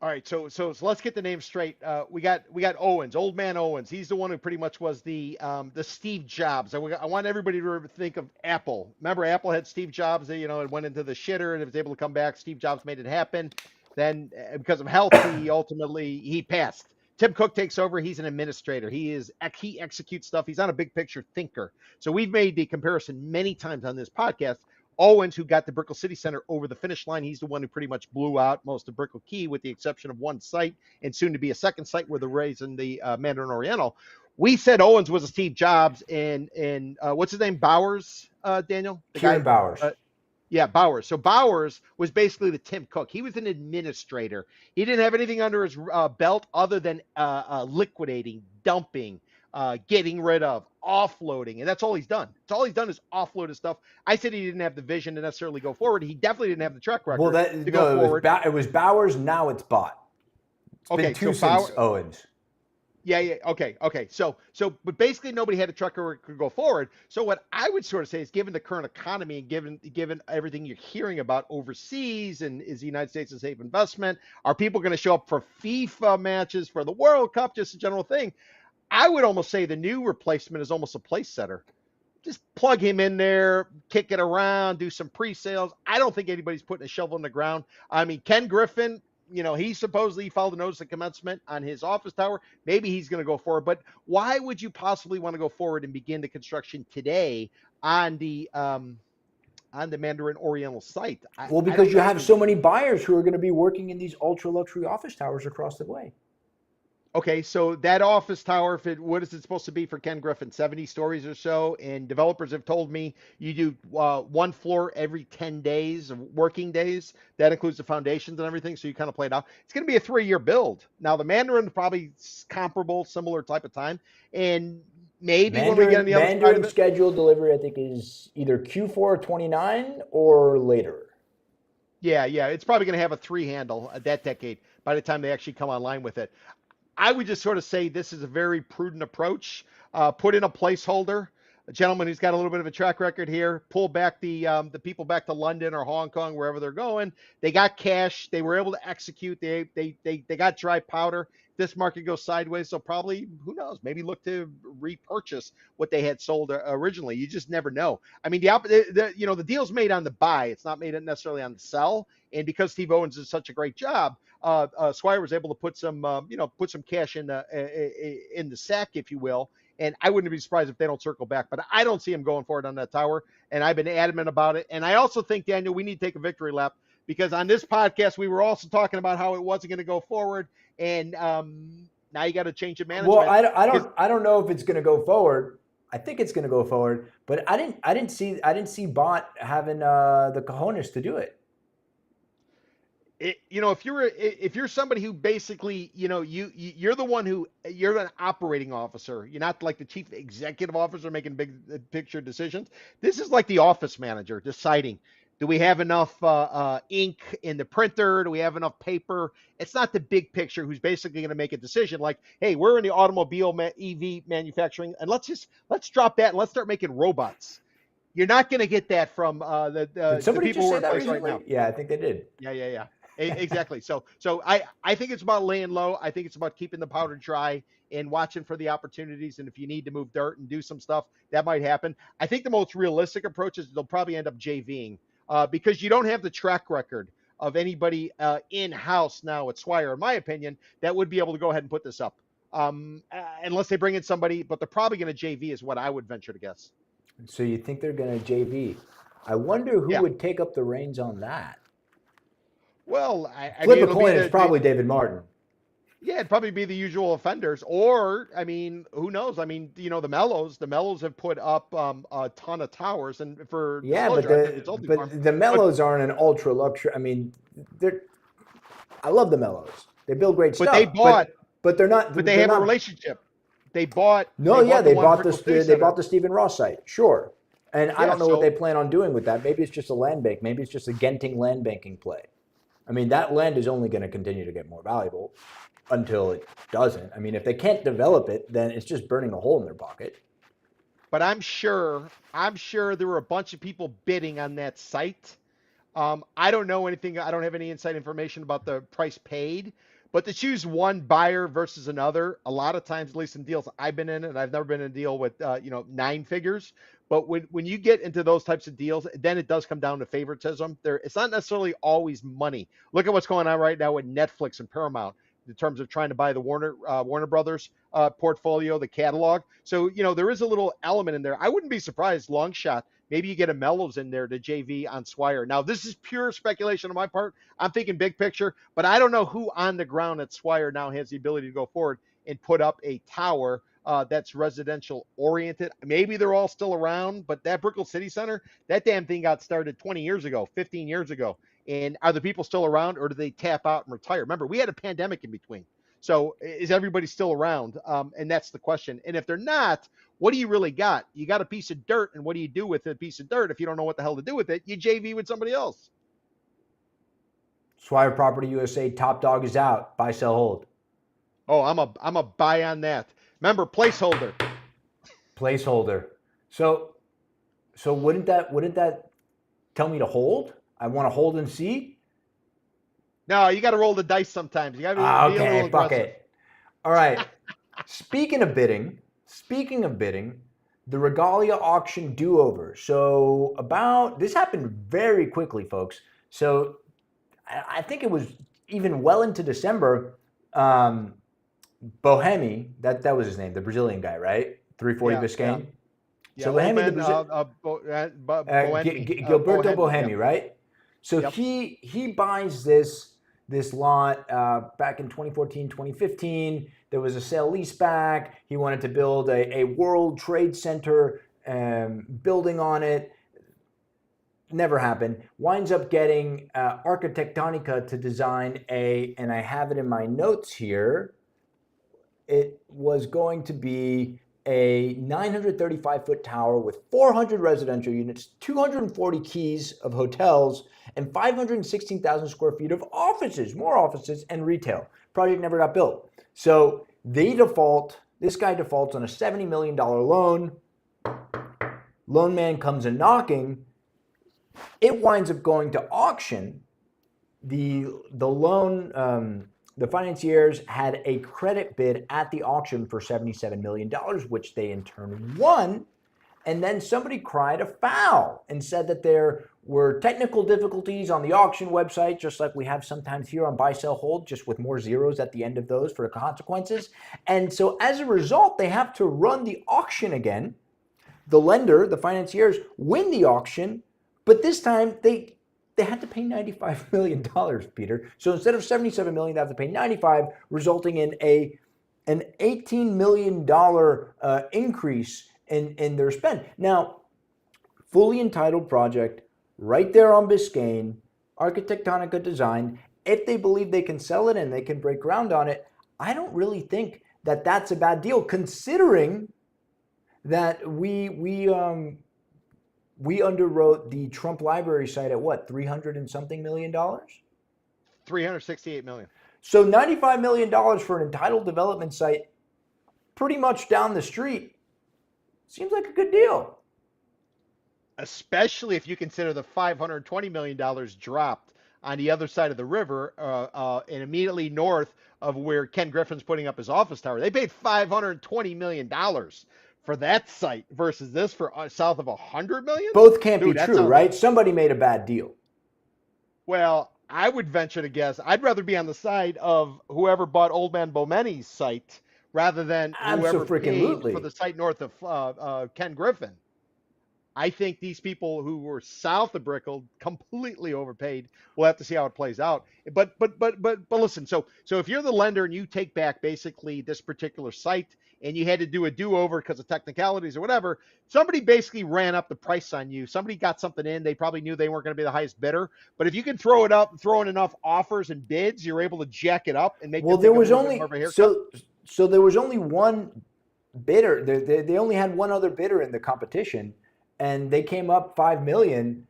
All right, so let's get the name straight. We got Owens, Old Man Owens. He's the one who pretty much was the Steve Jobs. I want everybody to think of Apple. Remember, Apple had Steve Jobs. It went into the shitter and it was able to come back. Steve Jobs made it happen. Then, because of health, he passed. Tim Cook takes over. He's an administrator. He executes stuff. He's not a big picture thinker. So we've made the comparison many times on this podcast. Owens, who got the Brickell City Center over the finish line, he's the one who pretty much blew out most of Brickell Key, with the exception of one site and soon to be a second site where they're raising the Mandarin Oriental. We said Owens was a Steve Jobs, and what's his name? Bowers, Daniel? Kieran Bowers. Yeah, Bowers. So Bowers was basically the Tim Cook. He was an administrator. He didn't have anything under his belt other than liquidating, dumping, getting rid of, offloading, and that's all he's done. It's all he's done is offload his stuff. I said he didn't have the vision to necessarily go forward. He definitely didn't have the track record to go forward. It was Bowers. Now it's Bott. It's been two since Owens. Yeah. Okay. So, but basically nobody had a track record to go forward. So what I would sort of say is, given the current economy and given everything you're hearing about overseas, and is the United States a safe investment? Are people going to show up for FIFA matches, for the World Cup, just a general thing? I would almost say the new replacement is almost a place setter. Just plug him in there, kick it around, do some pre-sales. I don't think anybody's putting a shovel in the ground. I mean, Ken Griffin, he supposedly filed a notice of commencement on his office tower. Maybe he's going to go forward. But why would you possibly want to go forward and begin the construction today on the Mandarin Oriental site? Because you have so many buyers who are going to be working in these ultra luxury office towers across the way. Okay, so that office tower, what is it supposed to be for Ken Griffin? 70 stories or so, and developers have told me you do one floor every 10 days, working days. That includes the foundations and everything, so you kind of play it out. It's going to be a 3-year build. Now, the Mandarin probably comparable, similar type of time, and maybe when we get on the other side of it. Mandarin scheduled delivery, I think, is either Q4 29 or later. Yeah, it's probably going to have a 3 handle that decade by the time they actually come online with it. I would just sort of say this is a very prudent approach. Put in a placeholder, a gentleman who's got a little bit of a track record here. Pull back the people back to London or Hong Kong, wherever they're going. They got cash. They were able to execute. They got dry powder. This market goes sideways, so probably, who knows, maybe look to repurchase what they had sold originally. You just never know. I mean, the deal's made on the buy. It's not made necessarily on the sell. And because Steve Owens does such a great job, Swire was able to put some cash in the sack, if you will. And I wouldn't be surprised if they don't circle back. But I don't see him going forward on that tower. And I've been adamant about it. And I also think, Daniel, we need to take a victory lap, because on this podcast, we were also talking about how it wasn't going to go forward. And now you got to change the management. Well, I don't know if it's going to go forward. I think it's going to go forward, but I didn't see Bot having the cojones to do it. If you're somebody who basically, you're the one you're an operating officer. You're not like the chief executive officer making big picture decisions. This is like the office manager deciding, do we have enough ink in the printer? Do we have enough paper? It's not the big picture who's basically going to make a decision like, hey, we're in the automobile EV manufacturing, and let's drop that and let's start making robots. You're not going to get that from Did the somebody people just who are say in that place right recently? now. Yeah, I think they did. Yeah. Exactly. So I think it's about laying low. I think it's about keeping the powder dry and watching for the opportunities. And if you need to move dirt and do some stuff, that might happen. I think the most realistic approach is they'll probably end up JVing because you don't have the track record of anybody in-house now at Swire, in my opinion, that would be able to go ahead and put this up. Unless they bring in somebody, but they're probably going to JV is what I would venture to guess. So you think they're going to JV? I wonder who Yeah. would take up the reins on that. Well, Flip a coin, it's probably David Martin. Yeah, it'd probably be the usual offenders. Or, who knows? The Mellows have put up a ton of towers. And for but the Mellows aren't an ultra luxury. I love the Mellows. They build great stuff. But they're not. But they have a relationship. They bought. They bought the Stephen Ross site. Sure. And I don't know what they plan on doing with that. Maybe it's just a land bank. Maybe it's just a Genting land banking play. That land is only going to continue to get more valuable until it doesn't. If they can't develop it, then it's just burning a hole in their pocket. But I'm sure there were a bunch of people bidding on that site. I don't know anything. I don't have any inside information about the price paid. But to choose one buyer versus another, a lot of times, at least in deals I've been in, and I've never been in a deal with 9 figures. But when you get into those types of deals, then it does come down to favoritism. It's not necessarily always money. Look at what's going on right now with Netflix and Paramount in terms of trying to buy the Warner Brothers portfolio, the catalog. So there is a little element in there. I wouldn't be surprised, long shot. Maybe you get a Mellows in there to JV on Swire. Now, this is pure speculation on my part. I'm thinking big picture, but I don't know who on the ground at Swire now has the ability to go forward and put up a tower that's residential oriented. Maybe they're all still around, but that Brickell City Center, that damn thing got started 20 years ago, 15 years ago. And are the people still around, or do they tap out and retire? Remember, we had a pandemic in between. So is everybody still around? And that's the question. And if they're not, what do you really got? You got a piece of dirt, and what do you do with a piece of dirt if you don't know what the hell to do with it? You JV with somebody else. Swire Property USA, top dog is out. Buy, sell, hold. Oh, I'm a buy on that. Remember, placeholder. Placeholder. So wouldn't that tell me to hold? I want to hold and see. No, you got to roll the dice sometimes. You got to be a little fuck aggressive. it. All right. Speaking of bidding, the Regalia auction do-over. So this happened very quickly, folks. So I think it was even well into December. Bohemi, that was his name, the Brazilian guy, right? 340 Biscayne. Yeah. So Bohemi, Gilberto Bohemi, right? So he buys this lot back in 2014, 2015. There was a sale leaseback. He wanted to build a World Trade Center building on it. Never happened. Winds up getting Arquitectonica to design and I have it in my notes here, it was going to be a 935-foot tower with 400 residential units, 240 keys of hotels, and 516,000 square feet of offices, more offices, and retail. Project never got built. So this guy defaults on a $70 million loan. Loan man comes a knocking. It winds up going to auction. The loan, the financiers had a credit bid at the auction for $77 million, which they in turn won. And then somebody cried a foul and said that there were technical difficulties on the auction website, just like we have sometimes here on Buy, Sell, Hold, just with more zeros at the end of those for the consequences. And so as a result, they have to run the auction again. The lender, the financiers, win the auction, but this time they had to pay $95 million, Peter. So instead of $77 million, they have to pay $95, resulting in an $18 million increase in their spend. Now, fully entitled project right there on Biscayne, architectonica design. If they believe they can sell it and they can break ground on it, I don't really think that that's a bad deal, considering that we underwrote the Trump Library site at what, 300 and something $1 million. 368 million. So $95 million for an entitled development site, pretty much down the street, seems like a good deal. Especially if you consider the $520 million dropped on the other side of the river and immediately north of where Ken Griffin's putting up his office tower. They paid $520 million for that site versus this for south of $100 million. Both can't be Dude, that true, sounds right? Somebody made a bad deal. well. I would venture to guess I'd rather be on the side of whoever bought Old Man Bomeni's site rather than whoever paid for the site north of Ken Griffin. I think these people who were south of Brickell completely overpaid. We'll have to see how it plays out. But listen. So if you're the lender and you take back basically this particular site and you had to do a do-over because of technicalities or whatever, somebody basically ran up the price on you. Somebody got something in. They probably knew they weren't going to be the highest bidder. But if you can throw it up, throw in enough offers and bids, you're able to jack it up and make. Well, there was only so there was only one bidder. They only had one other bidder in the competition, and they came up $5 million.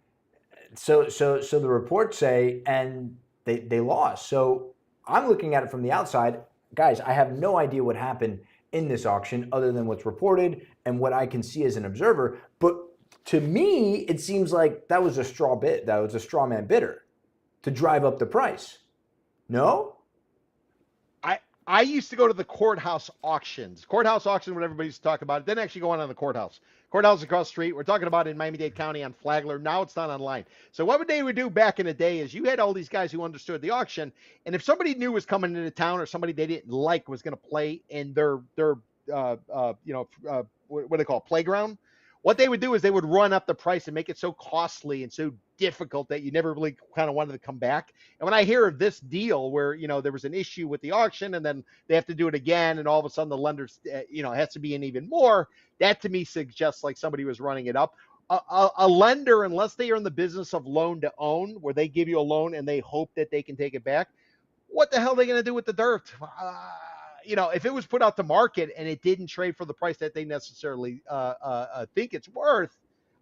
So the reports say, and they lost. So I'm looking at it from the outside, guys. I have no idea what happened in this auction other than what's reported and what I can see as an observer. But to me, it seems like that was a straw bid. That was a straw man bidder to drive up the price. No? I used to go to the courthouse auctions. Courthouse auction, what everybody used to talk about. It didn't actually go on the courthouse. Courthouse across the street. We're talking about in Miami-Dade County on Flagler. Now it's not online. So what they would do back in the day is you had all these guys who understood the auction, and if somebody new was coming into town or somebody they didn't like was going to play in their what do they call it, playground, what they would do is they would run up the price and make it so costly and so difficult that you never really kind of wanted to come back. And when I hear of this deal where, there was an issue with the auction and then they have to do it again and all of a sudden the lenders, has to be in even more, that to me suggests like somebody was running it up. A lender, unless they are in the business of loan to own, where they give you a loan and they hope that they can take it back, what the hell are they going to do with the dirt? If it was put out to market and it didn't trade for the price that they necessarily think it's worth,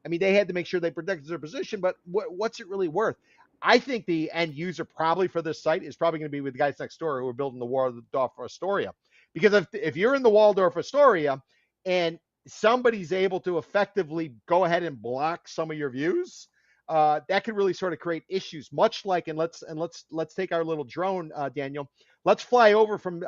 I mean, they had to make sure they protected their position, but what's it really worth? I think the end user probably for this site is probably going to be with the guys next door who are building the Waldorf Astoria. Because if you're in the Waldorf Astoria and somebody's able to effectively go ahead and block some of your views, that could really sort of create issues. Much like, and let's take our little drone, Daniel. Let's fly over from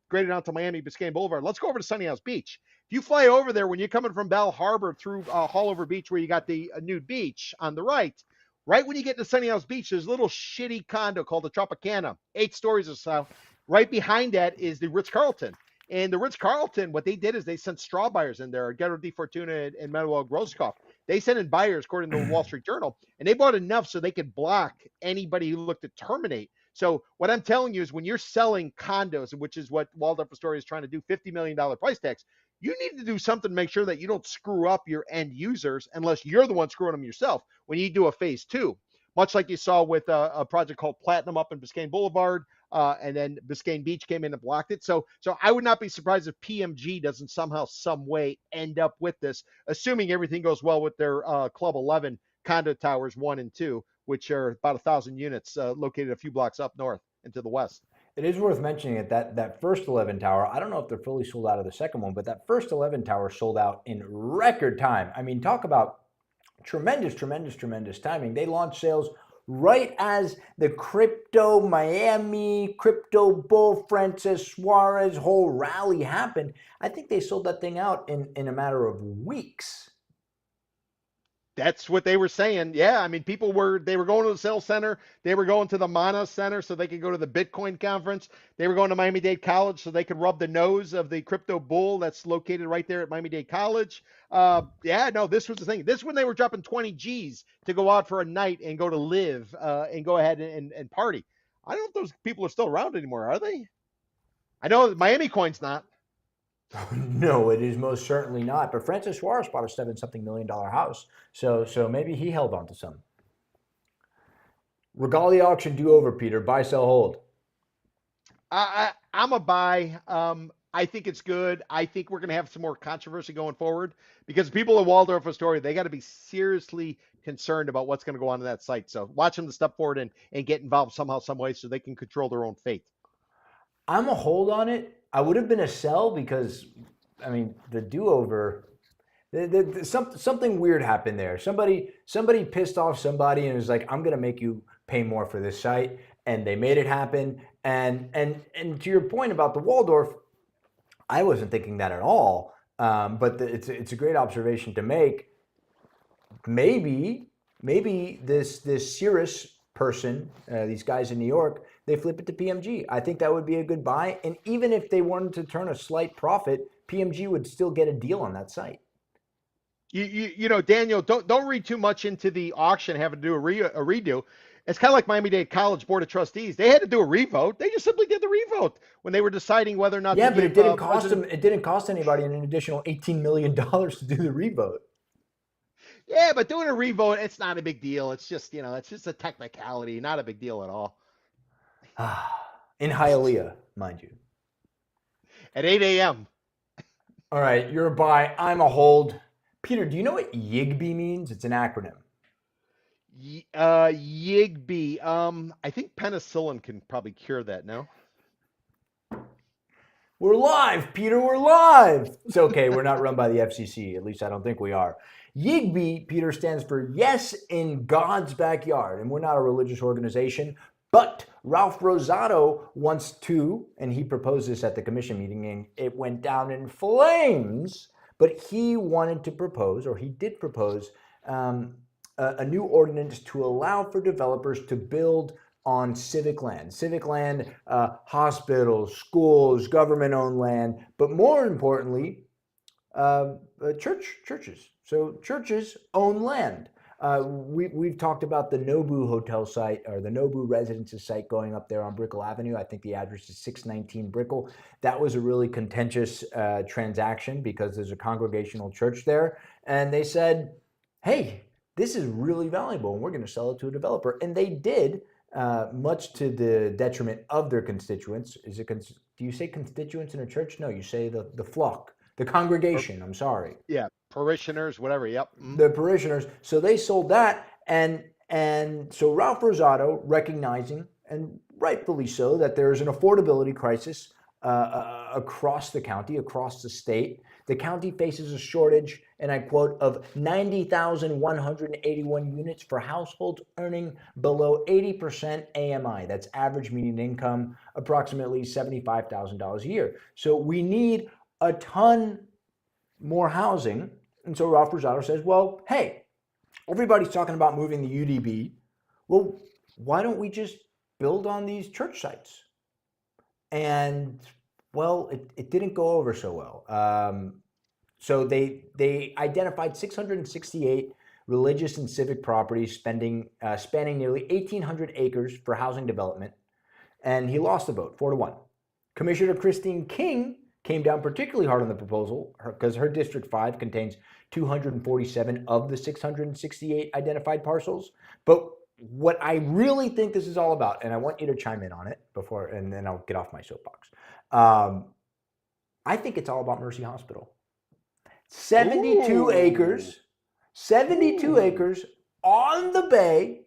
Greater Downtown Miami, Biscayne Boulevard. Let's go over to Sunny House Beach. If you fly over there when you're coming from Bell Harbor through Haulover Beach, where you got the nude beach on the right when you get to Sunny House Beach, there's a little shitty condo called the Tropicana, 8 stories or so. Right behind that is the Ritz-Carlton. And the Ritz-Carlton, what they did is they sent straw buyers in there, Ghetto Di Fortuna and Manuel Grosskopf. They sent in buyers, according to the Wall Street Journal, and they bought enough so they could block anybody who looked to terminate. So what I'm telling you is when you're selling condos, which is what Waldorf Astoria is trying to do, $50 million price tags, you need to do something to make sure that you don't screw up your end users unless you're the one screwing them yourself when you do a phase 2. Much like you saw with a project called Platinum up in Biscayne Boulevard, and then Biscayne Beach came in and blocked it. So I would not be surprised if PMG doesn't somehow, some way end up with this, assuming everything goes well with their Club 11 condo towers 1 and 2, which are about 1,000 units located a few blocks up north and to the west. It is worth mentioning that first 11 tower, I don't know if they're fully sold out of the second one, but that first 11 tower sold out in record time. I mean, talk about tremendous timing. They launched sales right as the crypto Miami, crypto bull Francis Suarez whole rally happened. I think they sold that thing out in a matter of weeks. That's what they were saying. Yeah, I mean, they were going to the sales center. They were going to the Mana Center so they could go to the Bitcoin conference. They were going to Miami-Dade College so they could rub the nose of the crypto bull that's located right there at Miami-Dade College. This was the thing. This is when they were dropping 20 G's to go out for a night and go to live and go ahead and party. I don't know if those people are still around anymore, are they? I know Miami Coin's not. No, it is most certainly not. But Francis Suarez bought a $7-something million house, so maybe he held on to some. Regalia auction do over, Peter. Buy, sell, hold. I'm a buy. I think it's good. I think we're going to have some more controversy going forward because people at Waldorf Astoria, they got to be seriously concerned about what's going to go on in that site. So watch them to step forward and get involved somehow, some way so they can control their own fate. I'm a hold on it. I would have been a sell because, I mean, the do over. Something weird happened there. Somebody pissed off somebody and was like, "I'm gonna make you pay more for this site," and they made it happen. And to your point about the Waldorf, I wasn't thinking that at all. But it's a great observation to make. Maybe this Cirrus person, these guys in New York, they flip it to PMG. I think that would be a good buy. And even if they wanted to turn a slight profit, PMG would still get a deal on that site. Daniel, don't read too much into the auction having to do a redo. It's kind of like Miami-Dade College Board of Trustees. They had to do a revote. They just simply did the revote when they were deciding whether or not Yeah, to but give it didn't cost President. them. It didn't cost anybody an additional $18 million to do the revote. Yeah, but doing a revote, it's not a big deal. It's just, it's just a technicality, not a big deal at all. In Hialeah, mind you. At 8 a.m. All right, you're a buy. I'm a hold. Peter, do you know what YIGBY means? It's an acronym. Yigby. I think penicillin can probably cure that. No. We're live, Peter. We're live. It's okay. We're not run by the FCC. At least I don't think we are. YIGBY, Peter, stands for Yes in God's Backyard. And we're not a religious organization. But Ralph Rosado wants to, and he proposed this at the commission meeting, and it went down in flames. But he wanted to propose, or he did propose, a new ordinance to allow for developers to build on civic land. Civic land, hospitals, schools, government-owned land, but more importantly, churches. So churches own land. We've talked about the Nobu Hotel site or the Nobu Residences site going up there on Brickell Avenue. I think the address is 619 Brickell. That was a really contentious transaction because there's a congregational church there. And they said, hey, this is really valuable and we're going to sell it to a developer. And they did, much to the detriment of their constituents. Do you say constituents in a church? No, you say the flock. The congregation, I'm sorry. Yeah, parishioners, whatever. Yep. The parishioners. So they sold that, and so Ralph Rosado, recognizing, and rightfully so, that there is an affordability crisis across the county, across the state. The county faces a shortage, and I quote, of 90,181 units for households earning below 80% AMI. That's average median income, approximately $75,000 a year. So we need a ton more housing. And so Ralph Rosado says, well, hey, everybody's talking about moving the UDB. Well, why don't we just build on these church sites? And, well, it didn't go over so well. So they identified 668 religious and civic properties spanning nearly 1,800 acres for housing development. And he lost the vote, 4-1. Commissioner Christine King came down particularly hard on the proposal because her District 5 contains 247 of the 668 identified parcels. But what I really think this is all about, and I want you to chime in on it before, and then I'll get off my soapbox. I think it's all about Mercy Hospital. 72 Ooh. acres, 72 acres on the bay,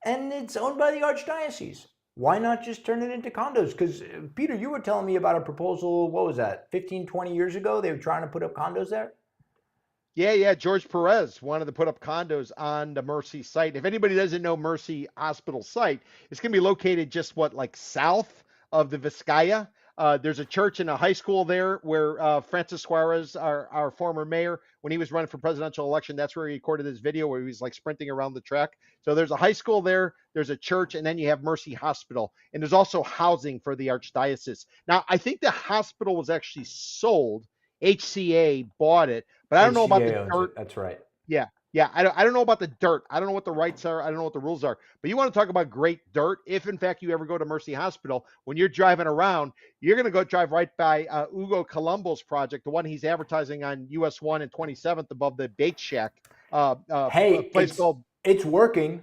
and it's owned by the Archdiocese. Why not just turn it into condos? Because, Peter, you were telling me about a proposal, what was that, 15, 20 years ago? They were trying to put up condos there? Yeah. George Perez wanted to put up condos on the Mercy site. If anybody doesn't know Mercy Hospital site, it's going to be located just south of the Vizcaya. There's a church and a high school there where Francis Suarez, our former mayor, when he was running for presidential election, that's where he recorded this video where he was sprinting around the track. So there's a high school there, there's a church, and then you have Mercy Hospital. And there's also housing for the Archdiocese. Now, I think the hospital was actually sold. HCA bought it, but I don't know about the church. That's right. Yeah. Yeah, I don't know about the dirt. I don't know what the rights are. I don't know what the rules are. But you want to talk about great dirt? If in fact you ever go to Mercy Hospital, when you're driving around, you're going to go drive right by Ugo Colombo's project, the one he's advertising on US 1 and 27th above the Bake Shack, a Hey, place called. it's working.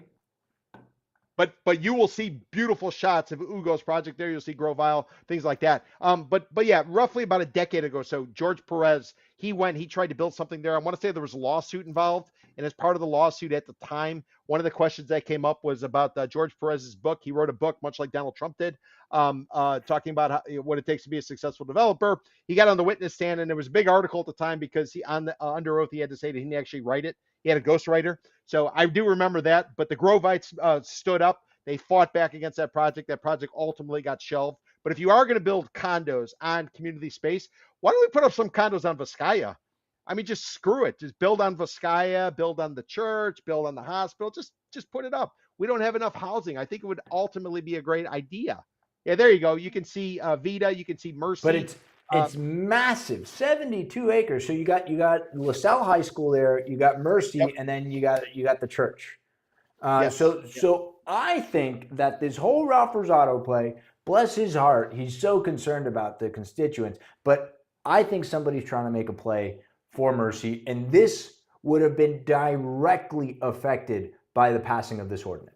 But you will see beautiful shots of Ugo's project there. You'll see Grovile, things like that. But yeah, roughly about a decade ago, so George Perez, he tried to build something there. I want to say there was a lawsuit involved, and as part of the lawsuit at the time, one of the questions that came up was about George Perez's book. He wrote a book, much like Donald Trump did, talking about what it takes to be a successful developer. He got on the witness stand, and there was a big article at the time because he on the under oath he had to say that he didn't actually write it. He had a ghostwriter. So I do remember that, but the Grovites stood up. They fought back against that project. That project ultimately got shelved. But if you are going to build condos on community space, why don't we put up some condos on Vizcaya? I mean, just screw it. Just build on Vizcaya, build on the church, build on the hospital. Just put it up. We don't have enough housing. I think it would ultimately be a great idea. Yeah, there you go. You can see Vida. You can see But Mercy. it's massive, 72 acres. So you got LaSalle High School there, you got Yep. Mercy, and then you got the church. Yes. So I think that this whole Ralph Rosado play, bless his heart, he's so concerned about the constituents. But I think somebody's trying to make a play for Mercy, and this would have been directly affected by the passing of this ordinance.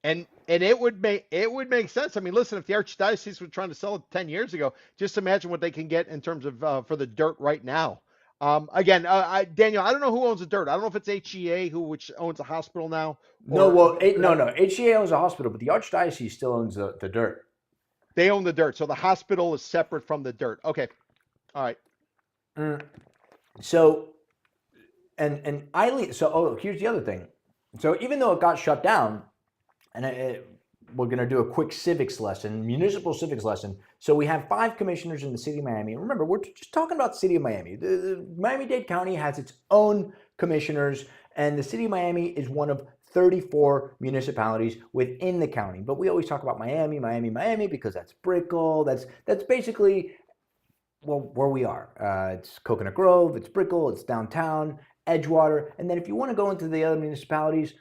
And it would make sense. I mean, listen, if the archdiocese was trying to sell it 10 years ago, just imagine what they can get in terms of for the dirt right now. Again, Daniel, I don't know who owns the dirt. I don't know if it's HCA which owns a hospital now, No, or well, no. HCA owns a hospital, but the archdiocese still owns the dirt. they own the dirt. So the hospital is separate from the dirt. Okay, all right. Mm. So and Eileen. So here's the other thing. So even though it got shut down, and we're going to do a quick civics lesson, municipal civics lesson. So we have 5 commissioners in the city of Miami. And remember, we're just talking about the city of Miami. The Miami-Dade County has its own commissioners, and the city of Miami is one of 34 municipalities within the county. But we always talk about Miami, Miami, Miami because that's Brickell. That's basically where we are. It's Coconut Grove, it's Brickell, it's downtown, Edgewater. And then if you want to go into the other municipalities,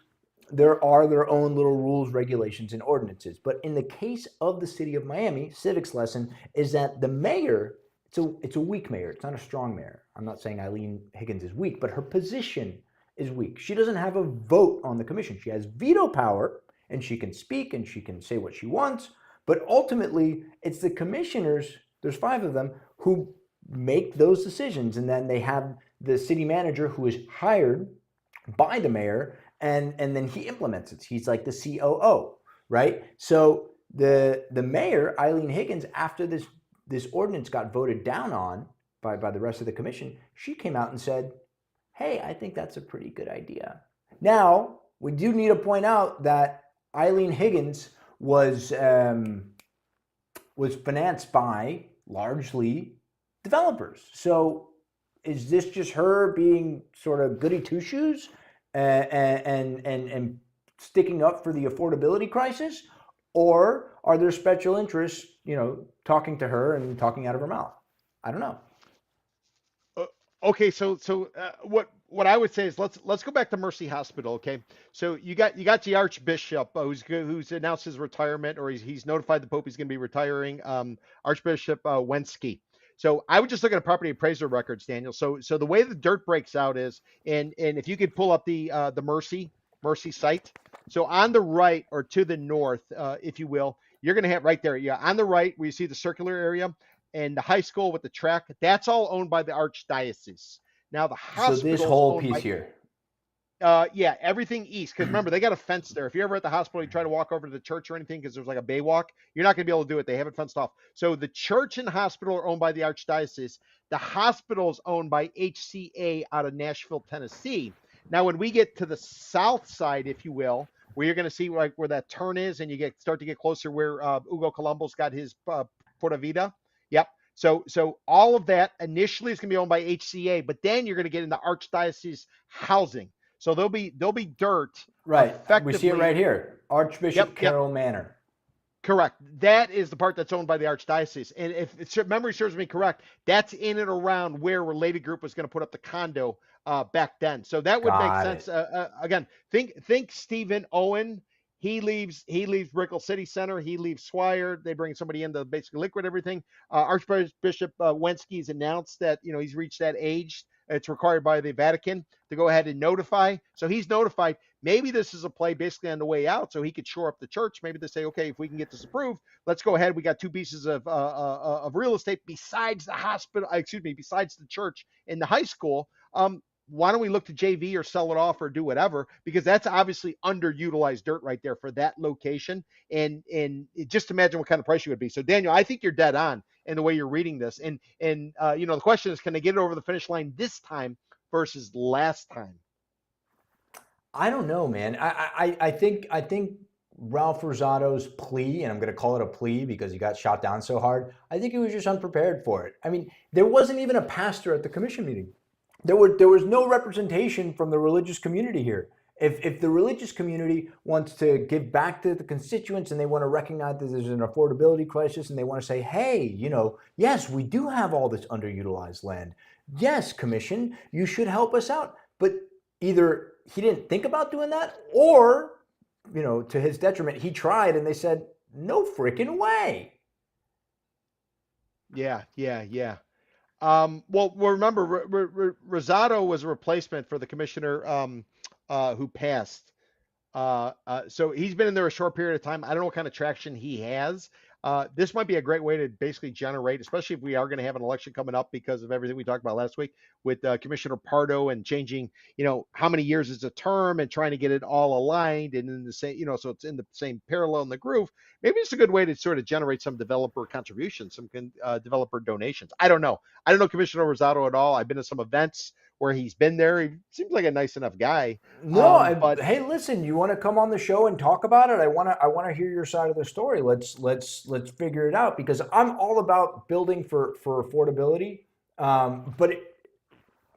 there are their own little rules, regulations, and ordinances. But in the case of the city of Miami, civics lesson is that the mayor, it's a weak mayor. It's not a strong mayor. I'm not saying Eileen Higgins is weak, but her position is weak. She doesn't have a vote on the commission. She has veto power, and she can speak, and she can say what she wants. But ultimately, it's the commissioners, there's 5 of them, who make those decisions. And then they have the city manager who is hired by the mayor, and then he implements it. He's like the COO, right? So the mayor, Eileen Higgins, after this ordinance got voted down on by the rest of the commission, she came out and said, hey, I think that's a pretty good idea. Now, we do need to point out that Eileen Higgins was financed by largely developers. So is this just her being sort of goody two-shoes and sticking up for the affordability crisis, or are there special interests, talking to her and talking out of her mouth? I don't know. Okay, so what I would say is let's go back to Mercy Hospital. Okay, so you got the Archbishop who's announced his retirement, or he's notified the Pope he's going to be retiring. Archbishop Wensky. So I would just look at a property appraiser records, Daniel. So the way the dirt breaks out is, and if you could pull up the Mercy site. So on the right or to the north, if you will, you're going to have right there. Yeah, on the right where you see the circular area and the high school with the track, that's all owned by the archdiocese. Now the So this hospital is whole owned piece by here. yeah, everything east. Because remember, they got a fence there. If you're ever at the hospital, you try to walk over to the church or anything because there's like a bay walk, you're not going to be able to do it. They have it fenced off. So the church and hospital are owned by the archdiocese. The hospital is owned by HCA out of Nashville, Tennessee. Now, when we get to the south side, if you will, where you're going to see like where that turn is, and you start to get closer where Ugo Colombo's got his Porta Vida. Yep. So all of that initially is going to be owned by HCA, but then you're going to get into archdiocese housing. So there'll be dirt. Right. We see it right here. Archbishop Carroll Manor. Correct. That is the part that's owned by the archdiocese. And if memory serves me correct, that's in and around where Related Group was going to put up the condo back then. So that would make Got sense. it. Again, think Stephen Owen. He leaves Brickell City Center. He leaves Swire. They bring somebody in to basically liquid everything. Archbishop Wensky's announced that he's reached that age. It's required by the Vatican to go ahead and notify. So he's notified. Maybe this is a play basically on the way out, so he could shore up the church. Maybe they say, okay, if we can get this approved, let's go ahead. We got two pieces of real estate besides the hospital. Excuse me, besides the church and the high school. Why don't we look to JV or sell it off or do whatever? Because that's obviously underutilized dirt right there for that location. And just imagine what kind of price you would be. So Daniel, I think you're dead on in the way you're reading this. And the question is, can they get it over the finish line this time versus last time? I don't know, man. I think Ralph Rosado's plea, and I'm going to call it a plea because he got shot down so hard, I think he was just unprepared for it. I mean, there wasn't even a pastor at the commission meeting. There was no representation from the religious community here. If the religious community wants to give back to the constituents and they want to recognize that there's an affordability crisis and they want to say, hey, yes, we do have all this underutilized land. Yes, commission, you should help us out. But either he didn't think about doing that, or, to his detriment, he tried and they said, no freaking way. Yeah. Well, remember, Rosado was a replacement for the commissioner who passed. So he's been in there a short period of time. I don't know what kind of traction he has. This might be a great way to basically generate, especially if we are going to have an election coming up because of everything we talked about last week with Commissioner Pardo and changing, how many years is a term and trying to get it all aligned and in the same, so it's in the same parallel in the groove. Maybe it's a good way to sort of generate some developer contributions, some developer donations. I don't know. I don't know Commissioner Rosado at all. I've been to some events where he's been there. He seems like a nice enough guy. No, But hey, listen, you want to come on the show and talk about it? I want to hear your side of the story. Let's figure it out, because I'm all about building for affordability.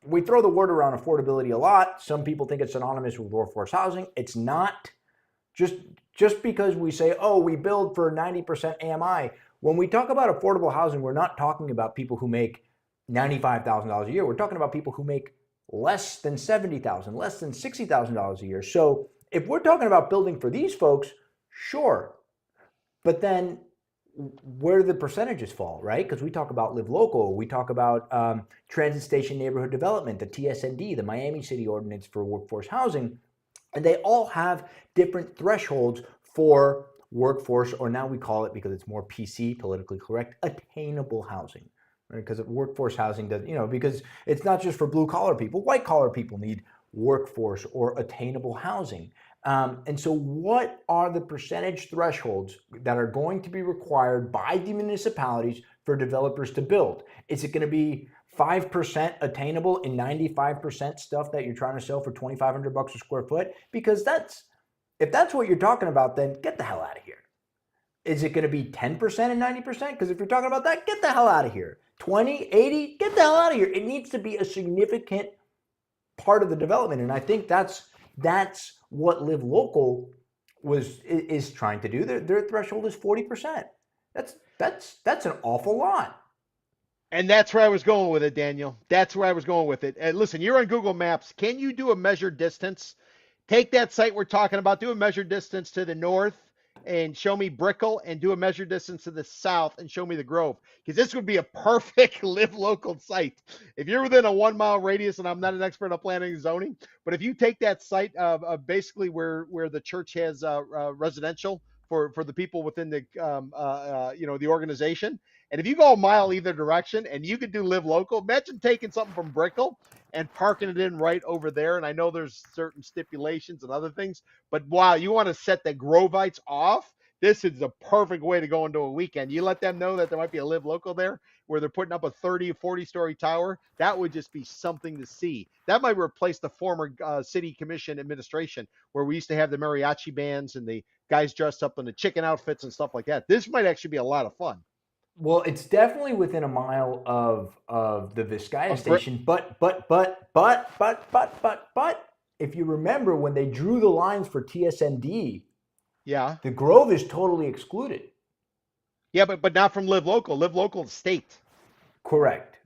We throw the word around affordability a lot. Some people think it's synonymous with workforce housing. It's not. Just because we say, oh, we build for 90% AMI. When we talk about affordable housing, we're not talking about people who make $95,000 a year. We're talking about people who make less than $70,000, less than $60,000 a year. So if we're talking about building for these folks, sure. But then where do the percentages fall, right? Because we talk about Live Local, we talk about Transit Station Neighborhood Development, the TSND, the Miami City Ordinance for Workforce Housing, and they all have different thresholds for workforce, or now we call it, because it's more PC, politically correct, attainable housing. Because workforce housing does, because it's not just for blue collar people. White collar people need workforce or attainable housing. And so what are the percentage thresholds that are going to be required by the municipalities for developers to build? Is it going to be 5% attainable in 95% stuff that you're trying to sell for $2,500 a square foot? Because if that's what you're talking about, then get the hell out of here. Is it going to be 10% and 90%? Because if you're talking about that, get the hell out of here. 20, 80, get the hell out of here. It needs to be a significant part of the development. And I think that's what Live Local is trying to do. Their threshold is 40%. That's an awful lot. And that's where I was going with it, Daniel. That's where I was going with it. And listen, you're on Google Maps. Can you do a measured distance? Take that site we're talking about, do a measured distance to the north and show me Brickell, and do a measured distance to the south and show me the Grove. Because this would be a perfect Live Local site. If you're within a 1 mile radius, and I'm not an expert on planning and zoning, but if you take that site of basically where the church has residential for the people within the the organization, and if you go a mile either direction and you could do Live Local, imagine taking something from Brickell and parking it in right over there. And I know there's certain stipulations and other things, but wow, you want to set the Grovites off. This is the perfect way to go into a weekend. You let them know that there might be a Live Local there where they're putting up a 30, 40-story tower. That would just be something to see. That might replace the former city commission administration where we used to have the mariachi bands and the guys dressed up in the chicken outfits and stuff like that. This might actually be a lot of fun. Well, it's definitely within a mile of the Vizcaya station, but if you remember when they drew the lines for TSND, yeah, the Grove is totally excluded. Yeah, but not from Live Local. Live Local state. Correct.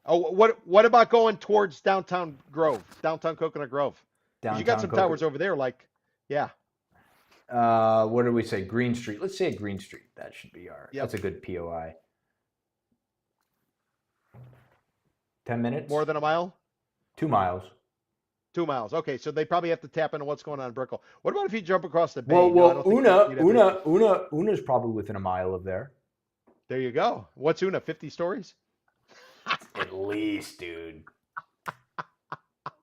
Oh, what about going towards downtown Grove, downtown Coconut Grove? Because you got Downtown some Coconut. towers over there, like, yeah, What did we say? Green Street. Let's say Green Street. That should be yep, that's a good POI. 10 minutes? more than a mile, 2 miles. 2 miles. Okay, so they probably have to tap into what's going on in Brickell. What about if you jump across the bay? Well, No, I well, don't think you'd have any. Una's probably within a mile of there. There you go. What's Una? 50 stories? At least, dude.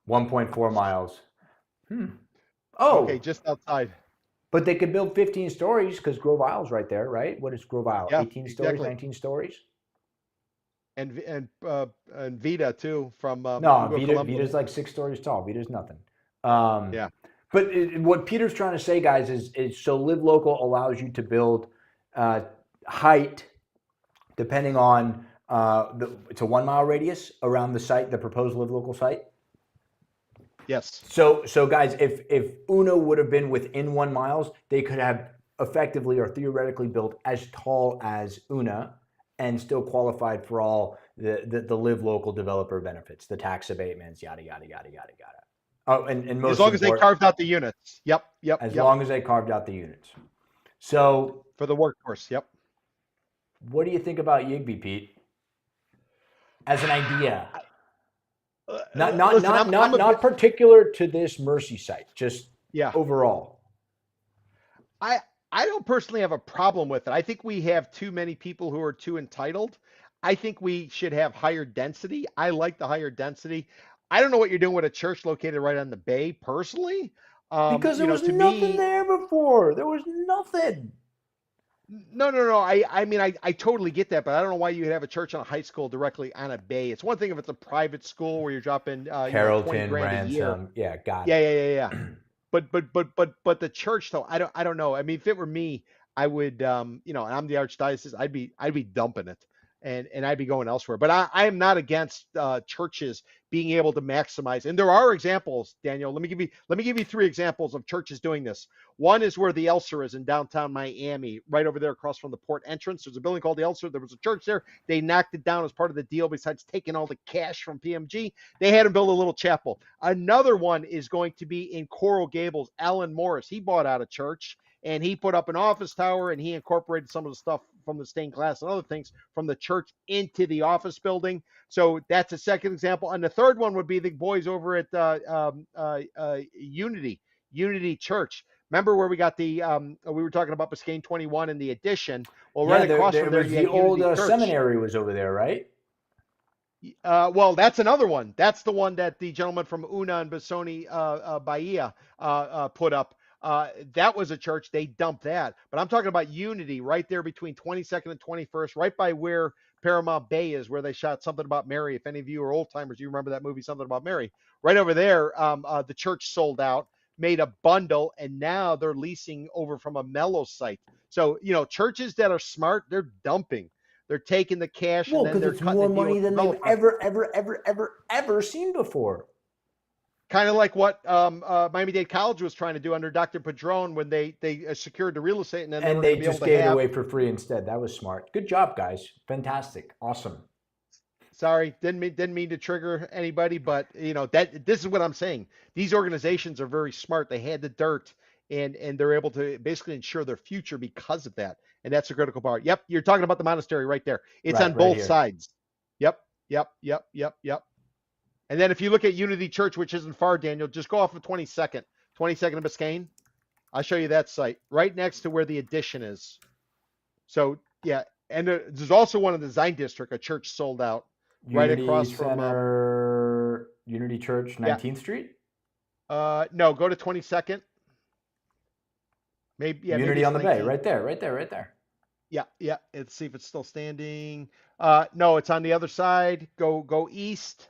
1.4 miles. Okay, Oh, just outside. but they could build 15 stories because Grove Isle's right there, right? What is Grove Isle? Yeah, 18 stories, exactly. 19 stories? And Vita too from No, Hugo Colombo. Vita's like 6 stories tall. Vita's nothing. Um, Yeah. but what Peter's trying to say, guys, is so Live Local allows you to build height depending on it's a 1 mile radius around the site, the proposed Live Local site. Yes. So guys, if Uno would have been within 1 mile, they could have effectively or theoretically built as tall as Una and still qualified for all the Live Local developer benefits, the tax abatements, yada yada yada yada yada. Oh, and most As long as they carved out the units. Yep. Yep. as Yep. long as they carved out the units. So, For the workforce. Yep. what do you think about Yigby, Pete? As an idea, Listen, I'm a not particular to this Mercy site, just yeah. overall. I I don't personally have a problem with it. I think we have too many people who are too entitled. I think we should have higher density. I like the higher density. I don't know what you're doing with a church located right on the bay, personally. Because there was To nothing me, there before. There was nothing. no. I mean, I totally get that, but I don't know why you would have a church on a high school directly on a bay. It's one thing if it's a private school where you're dropping, 20 Carrollton, grand a year. Ransom. Yeah, got Yeah, it. yeah, yeah, yeah. But the church though, I don't know. I mean, if it were me, I would, and I'm the archdiocese, I'd be dumping it, and I'd be going elsewhere. But I am not against churches being able to maximize. And there are examples, Daniel. Let me give you three examples of churches doing this. One is where the Elser is in downtown Miami, right over there across from the port entrance. There's a building called the Elser. There was a church there. They knocked it down as part of the deal. Besides taking all the cash from PMG, they had him build a little chapel. Another one is going to be in Coral Gables. Alan Morris, he bought out a church and he put up an office tower and he incorporated some of the stuff from the stained glass and other things from the church into the office building. So that's a second example. And the third one would be the boys over at Unity Church. Remember where we got we were talking about Biscayne 21 and the addition. Well, Yeah, right across from there, was you the had old Unity Church. seminary was over there, right? Well, that's another one. That's the one that the gentleman from Una and Bassoni, Bahia, put up. That was a church. They dumped that. But I'm talking about Unity right there between 22nd and 21st, right by where Paramount Bay is, where they shot Something About Mary. If any of you are old timers, you remember that movie, Something About Mary. Right over there, the church sold out, made a bundle, and now they're leasing over from a Mellow site. So, churches that are smart, they're dumping. They're taking the cash and Well, then because they're it's cutting more the deal money with the than they've developer. ever seen before. Kind of like what Miami-Dade College was trying to do under Dr. Padron when they secured the real estate and then they were going to be just able to gave it have. away for free instead. That was smart. Good job, guys. Fantastic. Awesome. Sorry, didn't mean to trigger anybody, but this is what I'm saying. These organizations are very smart. They had the dirt and they're able to basically ensure their future because of that. And that's a critical part. Yep, you're talking about the monastery right there. It's on both sides. Yep. And then if you look at Unity Church, which isn't far, Daniel, just go off of 22nd of Biscayne. I'll show you that site right next to where the addition is. So yeah, and there's also one in the Design District, a church sold out right across from Unity Church, 19th Street. No, go to 22nd. Maybe Unity on the Bay, right there. Yeah. Let's see if it's still standing. No, it's on the other side. Go east.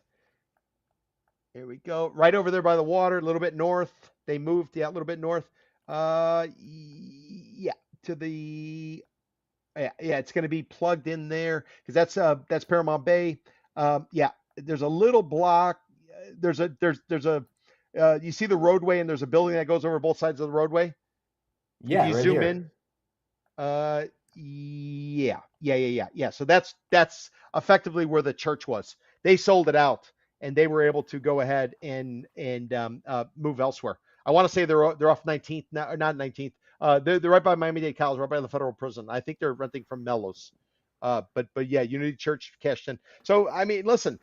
Here we go. Right over there by the water, a little bit north. They moved, a little bit north. To the it's going to be plugged in there because that's Paramount Bay. There's a little block. There's a you see the roadway and there's a building that goes over both sides of the roadway. Yeah, if you right zoom here. in, So that's effectively where the church was. They sold it out, and they were able to go ahead and move elsewhere. I want to say they're off 19th now, or not 19th. They're right by Miami-Dade College, right by the federal prison. I think they're renting from Mellows. But yeah, Unity Church cashed in. So I mean, listen,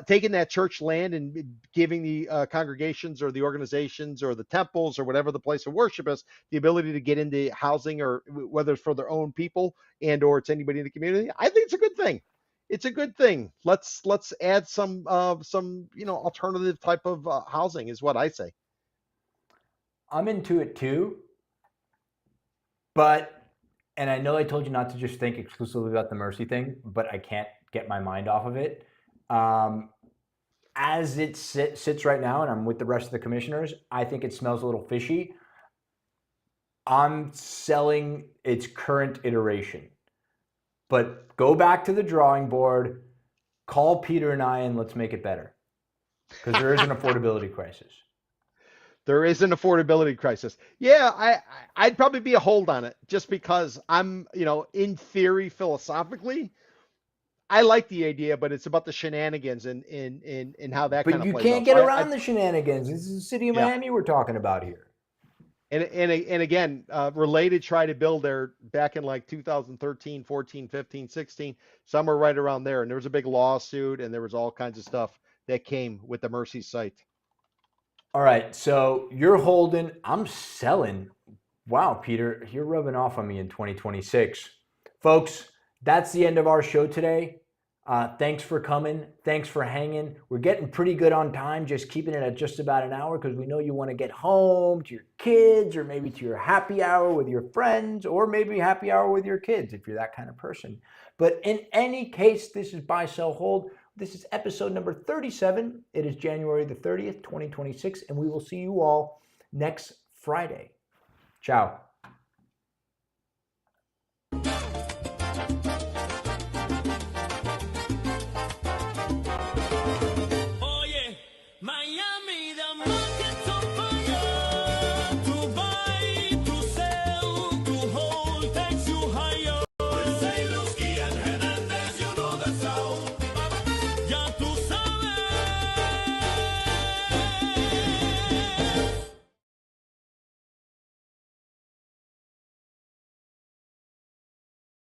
taking that church land and giving the congregations or the organizations or the temples or whatever the place of worship is the ability to get into housing, or whether it's for their own people and or it's anybody in the community, I think it's a good thing. It's a good thing. Let's add some alternative type of housing is what I say. I'm into it too, but and I know I told you not to just think exclusively about the mercy thing, but I can't get my mind off of it. As it sits right now, and I'm with the rest of the commissioners, I think it smells a little fishy. I'm selling its current iteration. But go back to the drawing board, call Peter and I, and let's make it better. Because there is an affordability crisis. There is an affordability crisis. Yeah, I'd probably be a hold on it just because I'm, in theory, philosophically, I like the idea, but it's about the shenanigans and how that kind But of you plays can't out. get around the shenanigans. This is the city of Yeah. Miami we're talking about here. And again, Related tried to build there back in like 2013, 14, 15, 16, somewhere right around there. And there was a big lawsuit and there was all kinds of stuff that came with the Mercy site. All right, so you're holding, I'm selling. Wow, Peter, you're rubbing off on me in 2026. Folks, that's the end of our show today. Thanks for coming. Thanks for hanging. We're getting pretty good on time, just keeping it at just about an hour because we know you want to get home to your kids or maybe to your happy hour with your friends or maybe happy hour with your kids if you're that kind of person. But in any case, this is Buy, Sell, Hold. This is episode number 37. It is January the 30th, 2026, and we will see you all next Friday. Ciao.